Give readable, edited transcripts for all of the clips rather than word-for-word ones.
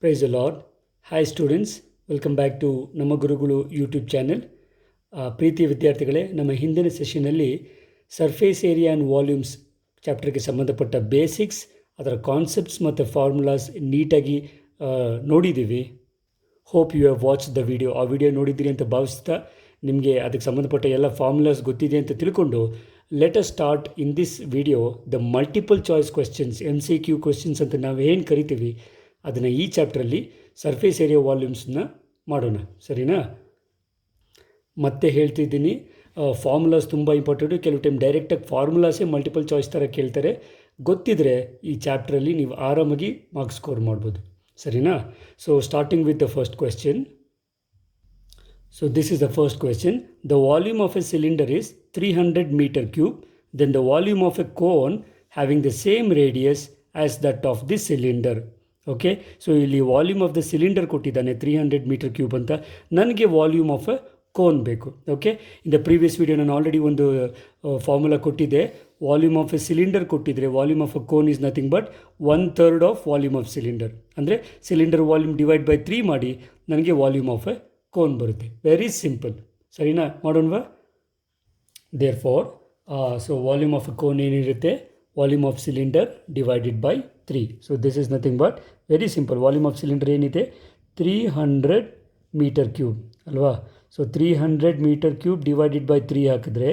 Price the Lord. Hi students, welcome back to ನಮ್ಮ ಗುರುಗಳು YouTube channel. ಪ್ರೀತಿಯ ವಿದ್ಯಾರ್ಥಿಗಳೇ, ನಮ್ಮ ಹಿಂದಿನ ಸೆಷನಲ್ಲಿ ಸರ್ಫೇಸ್ ಏರಿಯಾ ಆ್ಯಂಡ್ ವಾಲ್ಯೂಮ್ಸ್ ಚಾಪ್ಟರ್ಗೆ ಸಂಬಂಧಪಟ್ಟ ಬೇಸಿಕ್ಸ್, ಅದರ ಕಾನ್ಸೆಪ್ಟ್ಸ್ ಮತ್ತು ಫಾರ್ಮುಲಾಸ್ ನೀಟಾಗಿ ನೋಡಿದ್ದೀವಿ. Hope you have watch the video. ಆ ವಿಡಿಯೋ ನೋಡಿದ್ದೀರಿ ಅಂತ ಭಾವಿಸ್ತಾ, ನಿಮಗೆ ಅದಕ್ಕೆ ಸಂಬಂಧಪಟ್ಟ ಎಲ್ಲ ಫಾರ್ಮುಲಾಸ್ ಗೊತ್ತಿದೆ ಅಂತ ತಿಳ್ಕೊಂಡು, let us start in this video the multiple choice questions, MCQ questions ಅಂತ ನಾವು ಏನು ಕರಿತೀವಿ, ಅದನ್ನು ಈ ಚಾಪ್ಟ್ರಲ್ಲಿ ಸರ್ಫೇಸ್ ಏರಿಯಾ ವಾಲ್ಯೂಮ್ಸನ್ನ ಮಾಡೋಣ. ಸರಿನಾ? ಮತ್ತೆ ಹೇಳ್ತಿದ್ದೀನಿ, ಫಾರ್ಮುಲಾಸ್ ತುಂಬ ಇಂಪಾರ್ಟೆಂಟು. ಕೆಲವು ಟೈಮ್ ಡೈರೆಕ್ಟಾಗಿ ಫಾರ್ಮುಲಾಸೇ ಮಲ್ಟಿಪಲ್ ಚಾಯ್ಸ್ ಥರ ಕೇಳ್ತಾರೆ. ಗೊತ್ತಿದ್ದರೆ ಈ ಚಾಪ್ಟ್ರಲ್ಲಿ ನೀವು ಆರಾಮಾಗಿ ಮಾರ್ಕ್ಸ್ ಸ್ಕೋರ್ ಮಾಡ್ಬೋದು. ಸರಿನಾ? So starting with the first question. So this is the first question. The volume of a cylinder is 300 meter cube. Then the volume of a cone having the same radius as that of the cylinder. Okay, so ಇಲ್ಲಿ volume of the cylinder ಕೊಟ್ಟಿದ್ದಾನೆ 300 metre cube ಅಂತ. ನನಗೆ volume of a cone ಬೇಕು. Okay, in the previous video ನಾನು already ಒಂದು formula ಕೊಟ್ಟಿದ್ದೆ. Volume of a cylinder ಕೊಟ್ಟಿದ್ರೆ volume of a cone is nothing but 1/3 of volume of cylinder. ಅಂದರೆ cylinder volume divide by 3 ಮಾಡಿ ನನಗೆ ವಾಲ್ಯೂಮ್ ಆಫ್ ಎ ಕೋನ್ ಬರುತ್ತೆ. Very simple. ಸರಿನಾ? ಮಾಡೋಣವಾ? Therefore so volume of a cone ಏನಿರುತ್ತೆ, volume of cylinder divided by 3. So this is nothing but very simple. Volume of cylinder ಏನಿದೆ 300 metre cube ಅಲ್ವಾ? So 300 metre cube divided by 3 ಹಾಕಿದ್ರೆ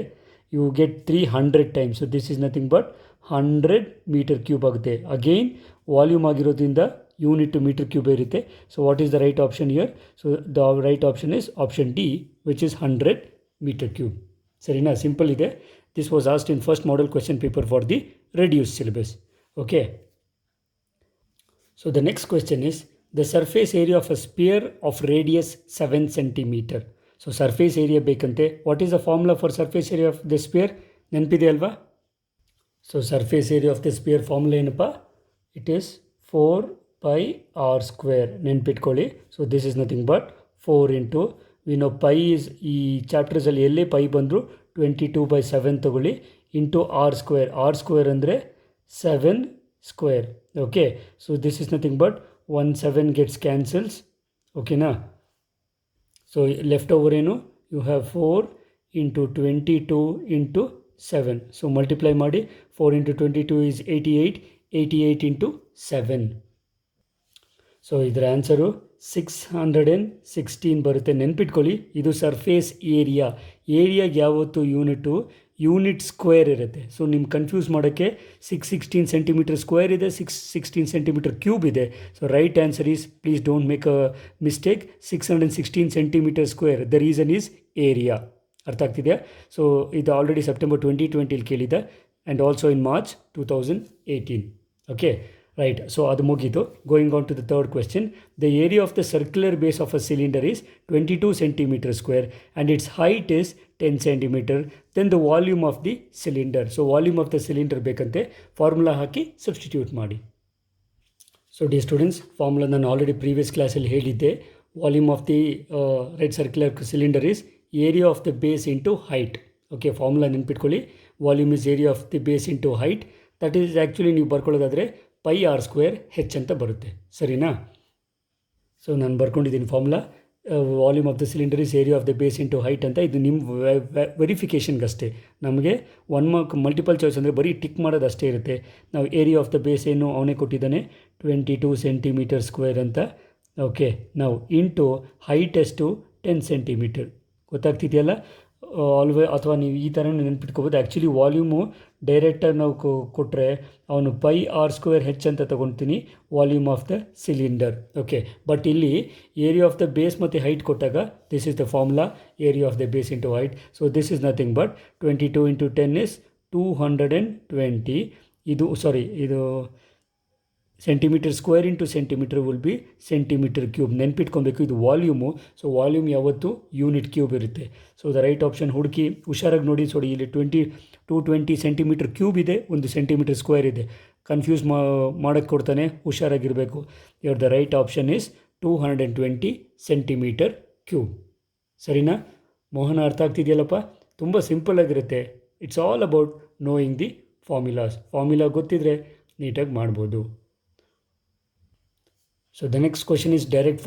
you get 300 times. So this is nothing but 100 metre cube ಆಗುತ್ತೆ. Again volume ಆಗಿರೋದ್ರಿಂದ unit metre cube ಇರುತ್ತೆ. So what is the right option here? So the right option is option D, which is 100 metre cube. ಸರಿನಾ? Simple ಇದೆ. This was asked in first model question paper for the reduced syllabus. Okay. So the next question is the surface area of a sphere of radius 7 centimeter. So surface area ಬೇಕಂತೆ. What is the formula for surface area of the sphere? ನೆನಪಿದೆ ಅಲ್ವಾ? So surface area of the sphere formula ಏನಪ್ಪ? It is 4 pi r square. ನೆನಪಿಟ್ಕೊಳ್ಳಿ. So this is nothing but 4 into, we know pi is, ಈ ಚಾಪ್ಟರ್ಸಲ್ಲಿ ಎಲ್ಲೇ pi ಬಂದರೂ 22/7 ತಗೊಳ್ಳಿ, into r square. R square ಅಂದರೆ 7 square. Okay, so this is nothing but 7 gets cancels. ಓಕೆನಾ? So left over ಏನು, you have 4 into 22 into 7. So multiply ಮಾಡಿ. 4 into 22 is 88. 88 into 7. So ಇದರ answer 616 ಬರುತ್ತೆ. ನೆನ್ಪಿಟ್ಕೊಳ್ಳಿ, ಇದು ಸರ್ಫೇಸ್ ಏರಿಯಾ. ಏರಿಯಾಗೆ ಯಾವತ್ತು ಯೂನಿಟ್ ಸ್ಕ್ವೇರ್ ಇರುತ್ತೆ. ಸೊ ನಿಮ್ಗೆ ಕನ್ಫ್ಯೂಸ್ ಮಾಡೋಕ್ಕೆ 616 ಸೆಂಟಿಮೀಟರ್ ಸ್ಕ್ವೇರ್ ಇದೆ, 616 ಸೆಂಟಿಮೀಟರ್ ಕ್ಯೂಬ್ ಇದೆ. So right answer is, please don't make a mistake, 616 centimetre square. The reason is area. ಅರ್ಥ ಆಗ್ತಿದೆಯಾ? ಸೊ ಇದು ಆಲ್ರೆಡಿ ಸೆಪ್ಟೆಂಬರ್ 2020 ಕೇಳಿದೆ, and also in March 2018. Okay, right. So ಅದು ಮುಗೀತು. Going on to the third question. The area of the circular base of a cylinder is 22 centimetre square and its height is 10 centimetre. Then the volume of the cylinder. So volume of the cylinder ಬೇಕಂತೆ. Formula ಹಾಕಿ substitute ಮಾಡಿ. So the students, formula ನಾನು already previous ಕ್ಲಾಸಲ್ಲಿ ಹೇಳಿದ್ದೆ. Volume of the right circular cylinder is area of the base into height. Okay, formula ನೆನ್ಪಿಟ್ಕೊಳ್ಳಿ. Volume is area of the base into height. That is actually ನೀವು ಬರ್ಕೊಳ್ಳೋದಾದರೆ pi R square H ಅಂತ ಬರುತ್ತೆ. ಸರಿನಾ? So ನಾನು ಬರ್ಕೊಂಡಿದ್ದೀನಿ formula. Volume of the cylinder is area of the base into height ಅಂತ. ಇದು ನಿಮ್ಮ ವೆರಿಫಿಕೇಷನ್ಗಷ್ಟೇ. ನಮಗೆ 1 ಮಾರ್ಕ್ ಮಲ್ಟಿಪಲ್ ಚಾಯ್ಸ್ ಅಂದರೆ ಬರೀ ಟಿಕ್ ಮಾಡೋದು ಅಷ್ಟೇ ಇರುತ್ತೆ. ನಾವು ಏರಿಯಾ ಆಫ್ ದ ಬೇಸ್ ಏನು ಅವನೇ ಕೊಟ್ಟಿದ್ದಾನೆ, 22 ಸೆಂಟಿಮೀಟರ್ ಸ್ಕ್ವೇರ್ ಅಂತ. ಓಕೆ, ನಾವು ಇಂಟು ಹೈಟ್ ಎಷ್ಟು 10 ಸೆಂಟಿಮೀಟರ್. ಗೊತ್ತಾಗ್ತಿದೆಯಲ್ಲ? ಅಥವಾ ನೀವು ಈ ಥರ ನೆನ್ಪಿಟ್ಕೋಬೋದು. ಆ್ಯಕ್ಚುಲಿ ವಾಲ್ಯೂಮು ಡೈರೆಕ್ಟಾಗಿ ನಾವು ಕೊಟ್ಟರೆ ಅವನು ಪೈ ಆರ್ ಸ್ಕ್ವೇರ್ ಹೆಚ್ ಅಂತ ತೊಗೊಳ್ತೀನಿ, volume of the cylinder. Okay, but ಇಲ್ಲಿ ಏರಿಯಾ ಆಫ್ ದ ಬೇಸ್ ಮತ್ತು ಹೈಟ್ ಕೊಟ್ಟಾಗ this is the formula, area of the base into height. So this is nothing but 22 into 10 is 220. ಇದು centimetre square into centimetre will be centimetre cube. ನೆನ್ಪಿಟ್ಕೊಬೇಕು, ಇದು volume. So volume ಯಾವತ್ತು unit cube ಇರುತ್ತೆ. So the right option ಹುಡುಕಿ ಹುಷಾರಾಗಿ ನೋಡಿ. ಇಲ್ಲಿ 220 centimetre cube ಇದೆ, 1 ಸೆಂಟಿಮೀಟರ್ ಸ್ಕ್ವೇರ್ ಇದೆ. ಕನ್ಫ್ಯೂಸ್ ಮಾಡೋಕ್ಕೆ ಕೊಡ್ತಾನೆ, ಹುಷಾರಾಗಿರಬೇಕು. The right option is 220 centimetre cube. ಸರಿನಾ? ಮೋಹನ, ಅರ್ಥ ಆಗ್ತಿದೆಯಲ್ಲಪ್ಪ? ತುಂಬ ಸಿಂಪಲ್ಲಾಗಿರುತ್ತೆ. It's all about knowing the formulas. Formula ಗೊತ್ತಿದ್ರೆ ನೀಟಾಗಿ ಮಾಡ್ಬೋದು. So the next question is direct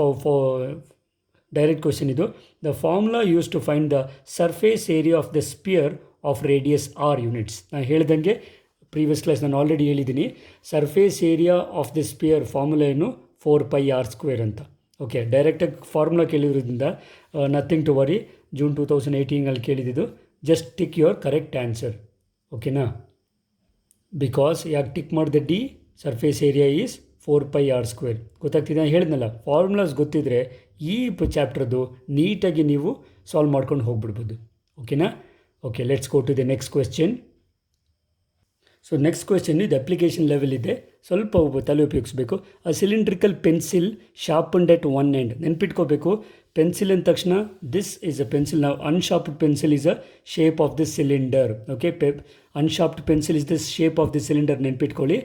question ಇದು. The formula use to find the surface area of the sphere of radius r units. ನಾನು ಹೇಳ್ದಂಗೆ ಪ್ರೀವಿಯಸ್ ಕ್ಲಾಸ್ ನಾನು already ಹೇಳಿದ್ದೀನಿ. Surface area of the sphere formula ಏನು 4πr² ಅಂತ. Okay, ಡೈರೆಕ್ಟಾಗಿ formula ಕೇಳಿರೋದ್ರಿಂದ nothing to worry. June 2018 ಕೇಳಿದ್ದು. Just tick your correct answer. ಓಕೆನಾ? Because ಯಾಕೆ ಟಿಕ್ ಮಾಡಿದೆ D? Surface area is 4πr². ಗೊತ್ತಾಗ್ತಿದೆ? ನಾನು ಹೇಳಿದ್ನಲ್ಲ, ಫಾರ್ಮುಲಾಸ್ ಗೊತ್ತಿದ್ದರೆ ಈ ಚಾಪ್ಟರ್ದು ನೀಟಾಗಿ ನೀವು ಸಾಲ್ವ್ ಮಾಡ್ಕೊಂಡು ಹೋಗ್ಬಿಡ್ಬೋದು. ಓಕೆನಾ? Okay, let's go to the next question. So next question ಇದು ಅಪ್ಲಿಕೇಶನ್ ಲೆವೆಲ್ ಇದೆ, ಸ್ವಲ್ಪ ತಲೆ ಉಪಯೋಗಿಸ್ಬೇಕು. A cylindrical pencil sharpened at one end. ನೆನ್ಪಿಟ್ಕೋಬೇಕು, ಪೆನ್ಸಿಲ್ ಅಂದ ತಕ್ಷಣ ದಿಸ್ ಈಸ್ ಅ ಪೆನ್ಸಿಲ್. ನಾವು unsharpened pencil is a shape of the cylinder. Okay, unsharpened pencil is the shape of the cylinder. ನೆನ್ಪಿಟ್ಕೊಳ್ಳಿ.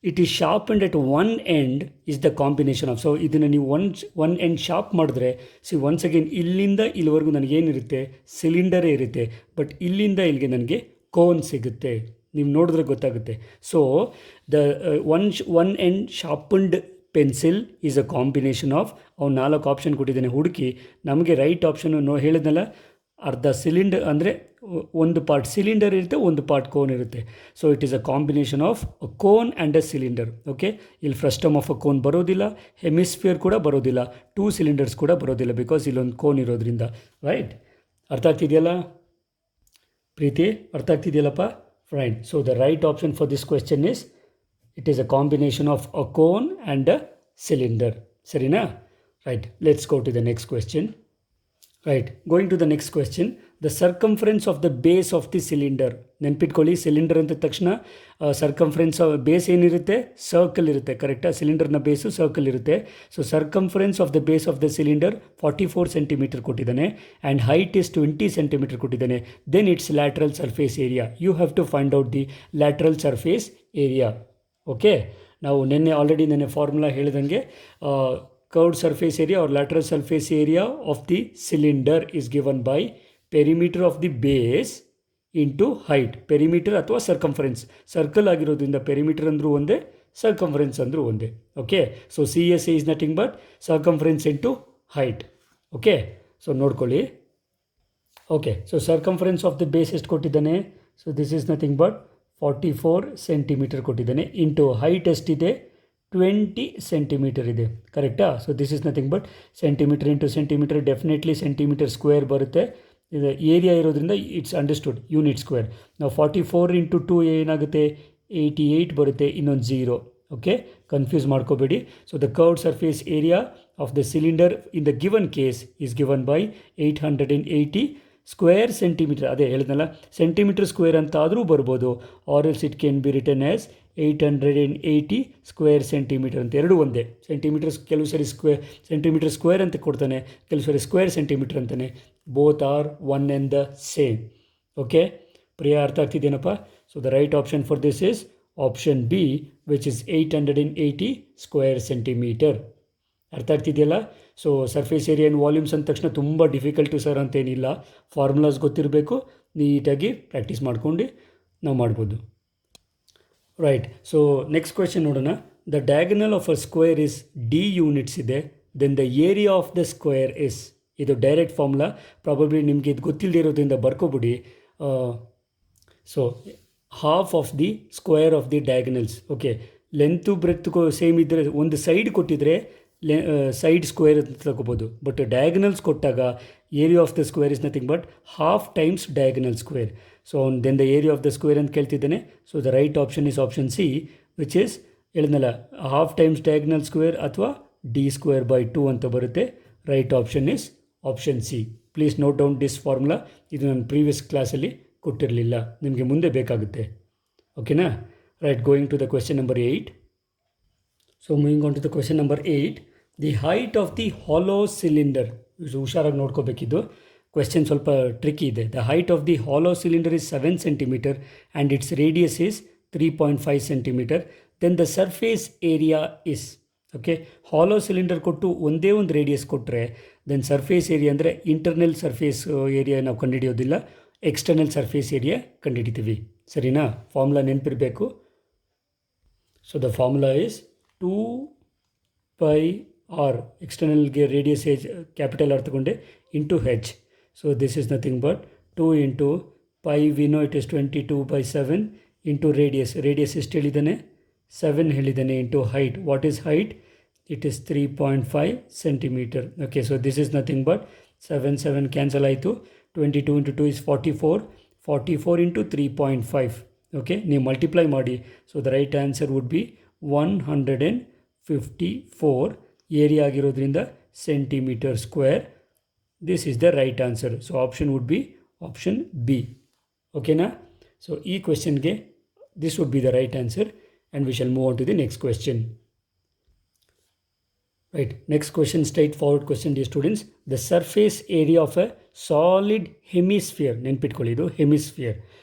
It is sharpened at one end is the combination of. So ಇದನ್ನು ನೀವು one end sharp ಮಾಡಿದ್ರೆ once again ಇಲ್ಲಿಂದ ಇಲ್ಲಿವರೆಗೂ ನನಗೇನಿರುತ್ತೆ, ಸಿಲಿಂಡರೇ ಇರುತ್ತೆ. But ಇಲ್ಲಿಂದ ಇಲ್ಲಿಗೆ ನನಗೆ ಕೋನ್ ಸಿಗುತ್ತೆ. ನೀವು ನೋಡಿದ್ರೆ ಗೊತ್ತಾಗುತ್ತೆ. So the one end sharpened pencil is a combination of. ಅವ್ನು 4 ಆಪ್ಷನ್ ಕೊಟ್ಟಿದ್ದಾನೆ, ಹುಡುಕಿ ನಮಗೆ ರೈಟ್ ಆಪ್ಷನ್ನು ಹೇಳಿದ್ನಲ್ಲ. ಅರ್ಧ ಸಿಲಿಂಡರ್ ಅಂದರೆ ಒಂದು ಪಾರ್ಟ್ ಸಿಲಿಂಡರ್ ಇರುತ್ತೆ, ಒಂದು ಪಾರ್ಟ್ ಕೋನ್ ಇರುತ್ತೆ. So it is a combination of a cone and a cylinder. Okay, ಇಲ್ಲಿ ಫ್ರಸ್ಟಮ್ ಆಫ್ ಅ ಕೋನ್ ಬರೋದಿಲ್ಲ, ಹೆಮಿಸ್ಫಿಯರ್ ಕೂಡ ಬರೋದಿಲ್ಲ, 2 ಸಿಲಿಂಡರ್ಸ್ ಕೂಡ ಬರೋದಿಲ್ಲ, ಬಿಕಾಸ್ ಇಲ್ಲೊಂದು ಕೋನ್ ಇರೋದ್ರಿಂದ. ರೈಟ್? ಅರ್ಥ ಆಗ್ತಿದೆಯಲ್ಲ ಪ್ರೀತಿ? ಅರ್ಥ ಆಗ್ತಿದೆಯಲ್ಲಪ್ಪ? Right. So the right option for this question is, it is a combination of a cone and a cylinder. Sarina? Right. Let's go to the next question. Right. Going to the next question. The circumference of the base of the cylinder. ನೆನ್ಪಿಟ್ಕೊಳ್ಳಿ, cylinder ಅಂತ ತಕ್ಷಣ circumference base ಏನಿರುತ್ತೆ, circle ಇರುತ್ತೆ. ಕರೆಕ್ಟಾ? ಸಿಲಿಂಡರ್ನ base circle ಇರುತ್ತೆ. So circumference of the base of the cylinder 44 centimetre ಕೊಟ್ಟಿದ್ದಾನೆ, and height is 20 centimetre ಕೊಟ್ಟಿದ್ದಾನೆ. Then its lateral surface area. You have to find out the lateral surface area. Okay, ನಾವು ನೆನ್ನೆ formula ಹೇಳಿದಂಗೆ curved surface area or lateral surface area of the cylinder is given by perimeter of the base into height. perimeter ಅಥವಾ circumference. Circle ಆಗಿರೋದ್ರಿಂದ perimeter ಅಂದರೂ ಒಂದೇ, circumference ಅಂದರೂ ಒಂದೇ. Okay, so CSA is nothing but circumference into height. Okay, so ನೋಡ್ಕೊಳ್ಳಿ. Okay, so circumference of the base ಎಷ್ಟು ಕೊಟ್ಟಿದ್ದಾನೆ? So this is nothing but 44 centimetre ಕೊಟ್ಟಿದ್ದಾನೆ. ಇಂಟು ಹೈಟ್ ಎಷ್ಟಿದೆ? 20 ಸೆಂಟಿಮೀಟರ್ ಇದೆ. ಕರೆಕ್ಟಾ? So this is nothing but centimetre into centimetre, definitely centimetre square ಬರುತ್ತೆ. ಇದು area ಇರೋದ್ರಿಂದ ಇಟ್ಸ್ ಅಂಡರ್ಸ್ಟುಡ್ ಯೂನಿಟ್ ಸ್ಕ್ವೇರ್. ನಾವು 44 ಇಂಟು 2 ಏನಾಗುತ್ತೆ? 88 ಬರುತ್ತೆ, ಇನ್ನೊಂದು 0. ಓಕೆ, ಕನ್ಫ್ಯೂಸ್ ಮಾಡ್ಕೋಬೇಡಿ. So the curved surface area of the cylinder in the given case is given by 880 square centimetre. ಅದೇ ಹೇಳಿದ್ನಲ್ಲ, ಸೆಂಟಿಮೀಟರ್ ಸ್ಕ್ವೇರ್ ಅಂತ ಆದರೂ ಬರ್ಬೋದು, or else it can be written as 880 square centimetre ಅಂತ. ಎರಡು ಒಂದೇ. ಸೆಂಟಿಮೀಟರ್ ಕೆಲವು ಸರಿ ಸೆಂಟಿಮೀಟರ್ ಸ್ಕ್ವೇರ್ ಅಂತ ಕೊಡ್ತಾನೆ, ಕೆಲವು ಸರಿ ಸ್ಕ್ವೇರ್ ಸೆಂಟಿಮೀಟರ್ ಅಂತಾನೆ. Both are one and the same. Okay, Priya ಅರ್ಥ ಆಗ್ತಿದ್ದೇನಪ್ಪ? So the right option for this is option B, which is 880 square centimetre. ಅರ್ಥ ಆಗ್ತಿದೆಯಲ್ಲ? So surface area and volumes ಅಂದ ತಕ್ಷಣ ತುಂಬ ಡಿಫಿಕಲ್ಟು ಸರ್ ಅಂತೇನಿಲ್ಲ. ಫಾರ್ಮುಲಾಸ್ ಗೊತ್ತಿರಬೇಕು, ನೀಟಾಗಿ ಪ್ರಾಕ್ಟೀಸ್ ಮಾಡ್ಕೊಂಡು ನಾವು ಮಾಡ್ಬೋದು. ರೈಟ್. ಸೊ ನೆಕ್ಸ್ಟ್ ಕ್ವೆಶನ್ ನೋಡೋಣ. The diagonal of a square is d units ಇದೆ, then the area of the square is. ಇದು ಡೈರೆಕ್ಟ್ ಫಾರ್ಮುಲಾ, ಪ್ರಾಬಬ್ಲಿ ನಿಮಗೆ ಇದು ಗೊತ್ತಿಲ್ಲದೆ ಇರೋದ್ರಿಂದ ಬರ್ಕೊಬಿಡಿ. So half of the square of the diagonals. Okay, length ಬ್ರೆತ್ಗೂ same ಇದ್ದರೆ ಒಂದು ಸೈಡ್ ಕೊಟ್ಟಿದ್ರೆ ಸೈಡ್ ಸ್ಕ್ವೇರ್ ಅಂತ ತಗೋಬೋದು. ಬಟ್ ಡಯಾಗನಲ್ಸ್ ಕೊಟ್ಟಾಗ area of the square is nothing but half times diagonal square. So then the area of the square ಅಂತ ಕೇಳ್ತಿದ್ದಾನೆ. So the right option is option C, which is ಹೇಳಿದ್ನಲ್ಲ half times diagonal square ಅಥವಾ d square by 2 ಅಂತ ಬರುತ್ತೆ. Right option is option C. Please note down this formula. ಇದು ನಾನು previous ಕ್ಲಾಸಲ್ಲಿ ಕೊಟ್ಟಿರಲಿಲ್ಲ, ನಿಮಗೆ ಮುಂದೆ ಬೇಕಾಗುತ್ತೆ. ಓಕೆನಾ? Right. Going to the question number 8. So moving on to the question number 8. The height of the hollow cylinder. ಹುಷಾರಾಗಿ ನೋಡ್ಕೋಬೇಕಿದ್ದು, ಕ್ವೆಶ್ಚನ್ ಸ್ವಲ್ಪ ಟ್ರಿಕ್ಕಿ ಇದೆ. The height of the hollow cylinder is 7 centimetre and its radius is 3.5 centimetre. Then the surface area is. Okay, hollow cylinder ಕೊಟ್ಟು ಒಂದೇ ಒಂದು radius ಕೊಟ್ಟರೆ then surface area ಅಂದರೆ internal surface area ನಾವು ಕಂಡುಹಿಡಿಯೋದಿಲ್ಲ, ಎಕ್ಸ್ಟರ್ನಲ್ ಸರ್ಫೇಸ್ ಏರಿಯಾ ಕಂಡುಹಿಡಿತೀವಿ. ಸರಿನಾ? Formula ನೆನಪಿರಬೇಕು. So the formula is 2πr R, external radius is capital R ತಗೊಂಡೆ into H. So this is nothing but 2 into pi, we know it is 22/7 into radius. Radius ಎಷ್ಟು ಹೇಳಿದ್ದಾನೆ? 7 ಹೇಳಿದ್ದಾನೆ into height. What is height? It is 3.5 centimeter. Okay, so this is nothing but 7 cancel ಆಯಿತು. 22 into 2 is 44. 44 into 3.5. Okay, ನೀವು multiply ಮಾಡಿ. So the right answer would be 154. Area ಆಗಿರೋದ್ರಿಂದ centimetre square. This is the right answer. So option would be option B. ಓಕೆನಾ? So ಈ ಕ್ವೆಶ್ಚನ್ಗೆ this would be the right answer and we shall move on to the next question. Right, next question, straightforward question, dear students. The surface area of a solid hemisphere. ನೆನ್ಪಿಟ್ಕೊಳ್ಳಿ, ಇದು hemisphere.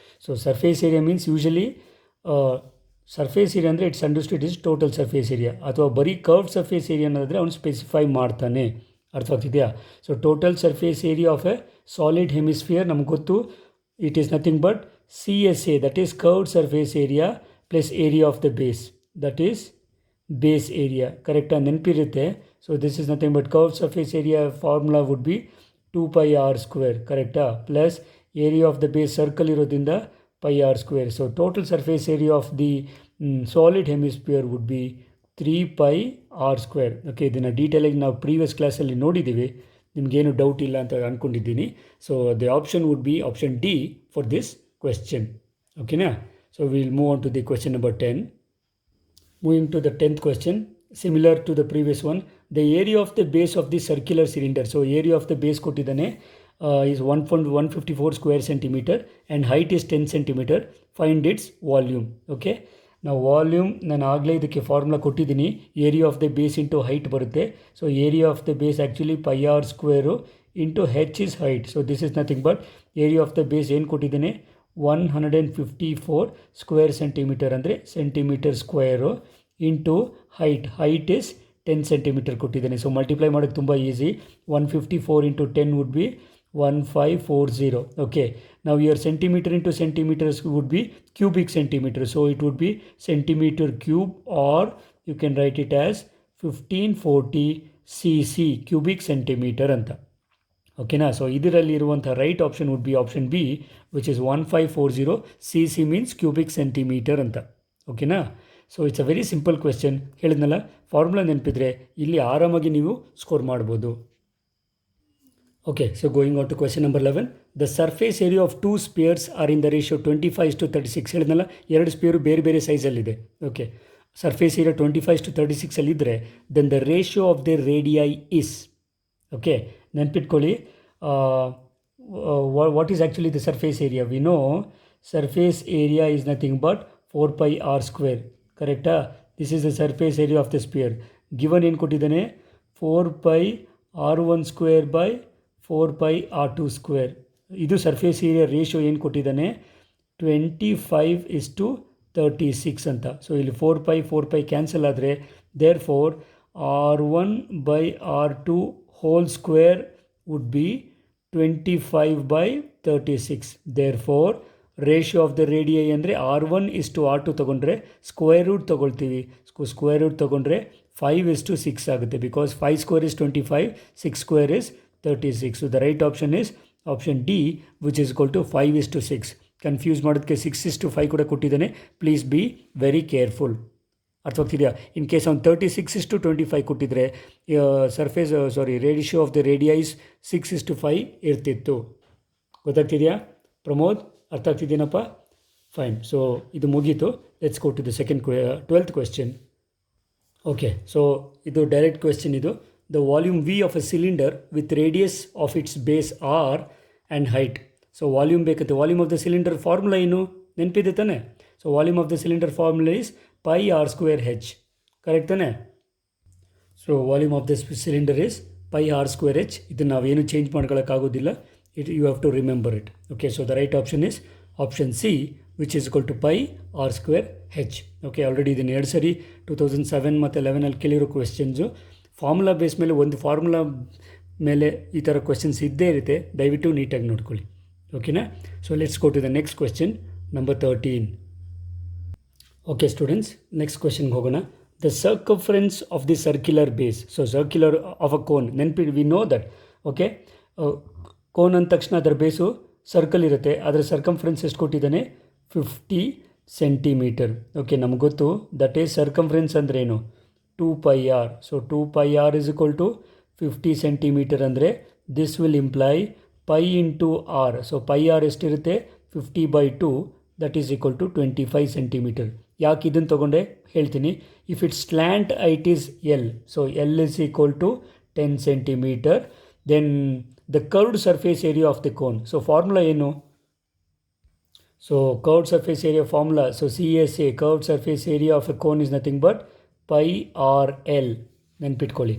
So surface area means usually surface area ಅಂದರೆ it's understood is total surface area. ಅಥವಾ ಬರೀ curved surface area ಅನ್ನೋದ್ರೆ ಅವ್ನು specify ಮಾಡ್ತಾನೆ. ಅರ್ಥ ಆಗ್ತಿದೆಯಾ? So total surface area of a solid hemisphere ನಮ್ಗೆ ಗೊತ್ತು, it is nothing but CSA, that is curved surface area plus area of the base, that is base area. ಕರೆಕ್ಟಾಗಿ ನೆನಪಿರುತ್ತೆ. So this is nothing but curve surface area formula would be 2πr², ಕರೆಕ್ಟಾ? Plus area of the base circle ಇರೋದ್ರಿಂದ πr². So total surface area of the solid hemisphere would be 3πr². Okay, ಇದನ್ನು ಡೀಟೇಲಾಗಿ ನಾವು previous ಕ್ಲಾಸಲ್ಲಿ ನೋಡಿದ್ದೀವಿ, ನಿಮಗೇನು doubt ಇಲ್ಲ ಅಂತ ಅಂದ್ಕೊಂಡಿದ್ದೀನಿ. So the option would be option D for this question. ಓಕೆನಾ? So will move on to the question number 10. Moving to the 10th question, similar to the previous one, the area of the base of the circular cylinder. So area of the base ಕೊಟ್ಟಿದ್ದಾನೆ is 154 square centimeter and height is 10 centimeter. Find its volume. Okay, ನಾವು volume ನಾನು ಆಗಲೇ ಇದಕ್ಕೆ formula ಕೊಟ್ಟಿದ್ದೀನಿ. Area of the base into height ಬರುತ್ತೆ. So area of the base actually πr² into h is height. So this is nothing but area of the base ಏನು ಕೊಟ್ಟಿದ್ದೇನೆ? 154 square centimetre ಅಂದರೆ centimetre square into height is 10 centimetre ಕೊಟ್ಟಿದ್ದೇನೆ. So multiply ಮಾಡೋಕ್ಕೆ ತುಂಬ easy. 154 into 10 would be 1540. Okay, ನಾವು your centimetre into centimetres would B cubic centimetre. So it would be centimetre cube or you can write it as 1540 cc cubic centimetre ಅಂತ. ಓಕೆನಾ? So ಇದರಲ್ಲಿ ಇರುವಂಥ right option would be option B, which is 1540 cc means cubic centimetre ಅಂತ. ಓಕೆನಾ? So it's a very simple question. ಹೇಳಿದ್ನಲ್ಲ, formula ನೆನಪಿದ್ರೆ ಇಲ್ಲಿ ಆರಾಮಾಗಿ ನೀವು ಸ್ಕೋರ್ ಮಾಡ್ಬೋದು. Okay, so going on to question number 11. The surface area of 2 spheres are in the ratio 25:36. ಹೇಳಿದ್ನಲ್ಲ, 2 sphere ಬೇರೆ ಬೇರೆ ಸೈಜಲ್ಲಿದೆ. ಓಕೆ, ಸರ್ಫೇಸ್ ಏರಿಯಾ 25:36 ಅಲ್ಲಿದ್ದರೆ then the ratio of the radii is. Okay, ನೆನ್ಪಿಟ್ಕೊಳ್ಳಿ, what is actually the surface area? We know surface area is nothing but 4πr². ಕರೆಕ್ಟಾ? This is the surface area of the sphere. Given ಏನು ಕೊಟ್ಟಿದ್ದಾನೆ? 4πr1² by 4πr2². ಇದು surface area ratio ಏನು ಕೊಟ್ಟಿದ್ದಾನೆ? 25:36 ಅಂತ. So ಇಲ್ಲಿ 4π cancel ಆದರೆ therefore r1/r2 whole square would be 25/36. therefore ratio of the radii ಅಂದರೆ r1:r2 ತೊಗೊಂಡ್ರೆ ಸ್ಕ್ವೇರ್ ರೂಟ್ ತೊಗೊಳ್ತೀವಿ. ಸ್ಕ್ವೇರ್ ರೂಟ್ ತೊಗೊಂಡ್ರೆ 5:6 ಆಗುತ್ತೆ. Because 5 square is 25, 6 square is 36. So the right option is option D, which is equal to 5:6. Confuse ಮಾಡೋದಕ್ಕೆ 6:5 ಕೂಡ ಕೊಟ್ಟಿದ್ದಾನೆ. Please be very careful. ಅರ್ಥವಾಗ್ತಿದೆಯಾ? In case ಅವ್ನು 36:25 ಕೊಟ್ಟಿದ್ರೆ ರೇಷಿಯೋ ಆಫ್ ದ ರೇಡಿಯೈಸ್ 6:5 ಇರ್ತಿತ್ತು. ಗೊತ್ತಾಗ್ತಿದೆಯಾ ಪ್ರಮೋದ್? ಅರ್ಥ ಆಗ್ತಿದ್ದೀನಪ್ಪ? ಫೈನ್. ಸೊ ಇದು ಮುಗೀತು. Let's go to the 12th question. Okay, so ಇದು ಡೈರೆಕ್ಟ್ ಕ್ವೆಶ್ಚನ್. ಇದು the volume V of a cylinder with radius of its base r and height. So volume ಬೇಕತ್ತೆ. Volume of the cylinder formula ಏನು ನೆನಪಿದೆ ತಾನೆ? So volume of the cylinder formula is πr²h. Correct ತಾನೆ? So volume of the cylinder is πr²h. ಇದನ್ನು ನಾವೇನು change ಮಾಡ್ಕೊಳ್ಳೋಕ್ಕಾಗೋದಿಲ್ಲ. You have to remember it. Okay, so the right option is option C, which is equal to πr²h. Okay, already ಇದನ್ನು 2 ಸರಿ 2007 ಮತ್ತು 11 ಕೇಳಿರೋ ಕ್ವೆಶ್ಚನ್ಸು. Formula base ಮೇಲೆ ಒಂದು formula ಮೇಲೆ ಈ ಥರ ಕ್ವೆಶ್ಚನ್ಸ್ ಇದ್ದೇ ಇರುತ್ತೆ. ದಯವಿಟ್ಟು ನೀಟಾಗಿ ನೋಡ್ಕೊಳ್ಳಿ. ಓಕೆನಾ? So let's go to the next question number 13. Okay students, next ಕ್ವೆಶ್ಚನ್ಗೆ ಹೋಗೋಣ. the circumference of the circular base. So circular of a cone, we know that, okay, cone ಅಂದ ತಕ್ಷಣ ಅದರ ಬೇಸು ಸರ್ಕಲ್ ಇರುತ್ತೆ, ಅದರ ಸರ್ಕಂಫರೆನ್ಸ್ ಎಷ್ಟು ಕೊಟ್ಟಿದ್ದಾನೆ, 50 ಸೆಂಟಿಮೀಟರ್. ಓಕೆ, ನಮ್ಗೆ ಗೊತ್ತು ದಟ್ ಈಸ್ ಸರ್ಕಂಫರೆನ್ಸ್ ಅಂದರೆ ಏನು, 2πr. So 2πr is equal to 50 centimetre ಅಂದರೆ this will imply pi into r. So πr ಎಷ್ಟಿರುತ್ತೆ, 50/2, that is equal to 25 centimetre. ಯಾಕೆ ಇದನ್ನು ತೊಗೊಂಡೆ ಹೇಳ್ತೀನಿ. If it slant height is l, so l is equal to 10 centimetre. Then the curved surface area of the cone. So formula ಏನು, so curved surface area formula, so CSA, curved surface area of a cone is nothing but πrl. ನೆನ್ಪಿಟ್ಕೊಳ್ಳಿ.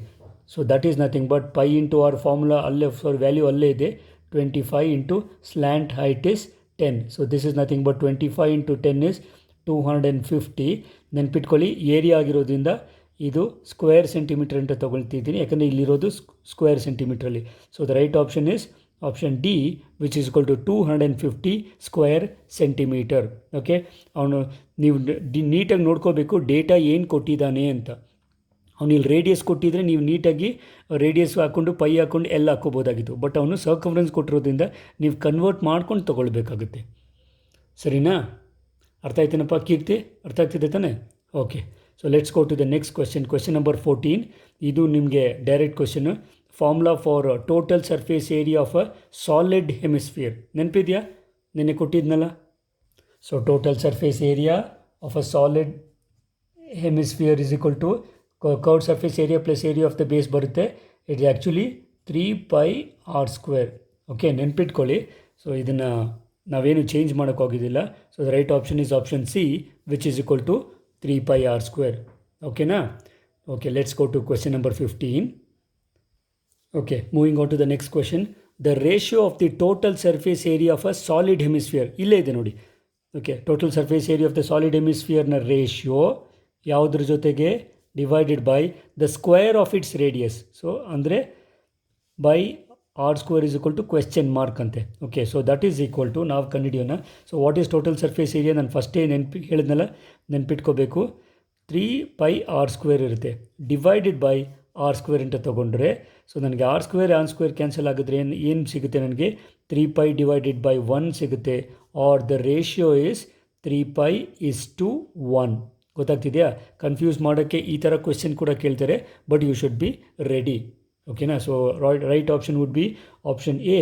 So that is nothing but pi into r formula ಅಲ್ಲೇ, value ಅಲ್ಲೇ ಇದೆ, 25 into slant height is 10. So this is nothing but 25 into 10 is 250. ನೆನ್ಪಿಟ್ಕೊಳ್ಳಿ, area ಆಗಿರೋದ್ರಿಂದ ಇದು square centimetre ಅಂತ ತೊಗೊಳ್ತಿದ್ದೀನಿ, ಯಾಕಂದರೆ ಇಲ್ಲಿರೋದು ಸ್ಕ್ವೇರ್ ಸೆಂಟಿಮೀಟ್ರಲ್ಲಿ. So the right option is option D, which is equal to 250 square centimetre. Okay, ಅವನು ನೀವು ನೀಟಾಗಿ ನೋಡ್ಕೋಬೇಕು ಡೇಟಾ ಏನು ಕೊಟ್ಟಿದ್ದಾನೆ ಅಂತ. ಅವನು ಇಲ್ಲಿ ರೇಡಿಯಸ್ ಕೊಟ್ಟಿದ್ರೆ ನೀವು ನೀಟಾಗಿ ರೇಡಿಯಸ್ ಹಾಕ್ಕೊಂಡು ಪೈ ಹಾಕ್ಕೊಂಡು ಎಲ್ಲ ಹಾಕ್ಕೋಬೋದಾಗಿತ್ತು. ಬಟ್ ಅವನು ಸರ್ಕಂಫರೆನ್ಸ್ ಕೊಟ್ಟಿರೋದ್ರಿಂದ ನೀವು ಕನ್ವರ್ಟ್ ಮಾಡ್ಕೊಂಡು ತೊಗೊಳ್ಬೇಕಾಗುತ್ತೆ. ಸರಿನಾ? ಅರ್ಥ ಆಯ್ತೇನಪ್ಪ ಕೀರ್ತಿ? ಅರ್ಥ ಆಗ್ತಿದೆ ತಾನೆ? Okay, so let's go to the next question. Question number 14. ಇದು ನಿಮಗೆ direct question. Formula for total surface area of a solid hemisphere. ನೆನಪಿದೆಯಾ? ನೆನ್ನೆ ಕೊಟ್ಟಿದ್ನಲ್ಲ. So total surface area of a solid hemisphere is equal to curved surface area plus area of the base ಬರುತ್ತೆ. It is actually 3πr². Okay, ನೆನ್ಪಿಟ್ಕೊಳ್ಳಿ. So ಇದನ್ನು ನಾವೇನು change ಮಾಡೋಕ್ಕೋಗಿದ್ದಿಲ್ಲ. So the right option is option C, which is equal to 3πr². ಓಕೆನಾ? Okay, let's go to question number 15. Okay, moving on to the next question. The ratio of the total surface area of a solid hemisphere. ಇಲ್ಲೇ ಇದೆ ನೋಡಿ. Okay, total surface area of the solid ಹೆಮಿಸ್ಫಿಯರ್ನ ratio ಯಾವುದ್ರ ಜೊತೆಗೆ, divided by the square of its radius. So ಅಂದರೆ by r² is equal to question mark ಅಂತೆ. Okay, so that is equal to, ನಾವು ಕಂಡುಹಿಡಿಯೋಣ. So what is total surface area, ನಾನು ಫಸ್ಟೇ ಹೇಳಿದ್ನಲ್ಲ, ನೆನ್ಪಿಟ್ಕೋಬೇಕು. 3πr² ಇರುತ್ತೆ, ಡಿವೈಡೆಡ್ ಬೈ r² ಅಂತ ತೊಗೊಂಡ್ರೆ, ಸೊ ನನಗೆ r² ಕ್ಯಾನ್ಸಲ್ ಆಗಿದ್ರೆ ಏನು ಸಿಗುತ್ತೆ, ನನಗೆ 3π ಡಿವೈಡೆಡ್ ಬೈ 1 ಸಿಗುತ್ತೆ. Or the ratio is 3π:1. ಗೊತ್ತಾಗ್ತಿದೆಯಾ? ಕನ್ಫ್ಯೂಸ್ ಮಾಡೋಕ್ಕೆ ಈ ಥರ ಕ್ವೆಶ್ಚನ್ ಕೂಡ ಕೇಳ್ತಾರೆ, but you should be ready. ಓಕೆನಾ? So right option would be option A,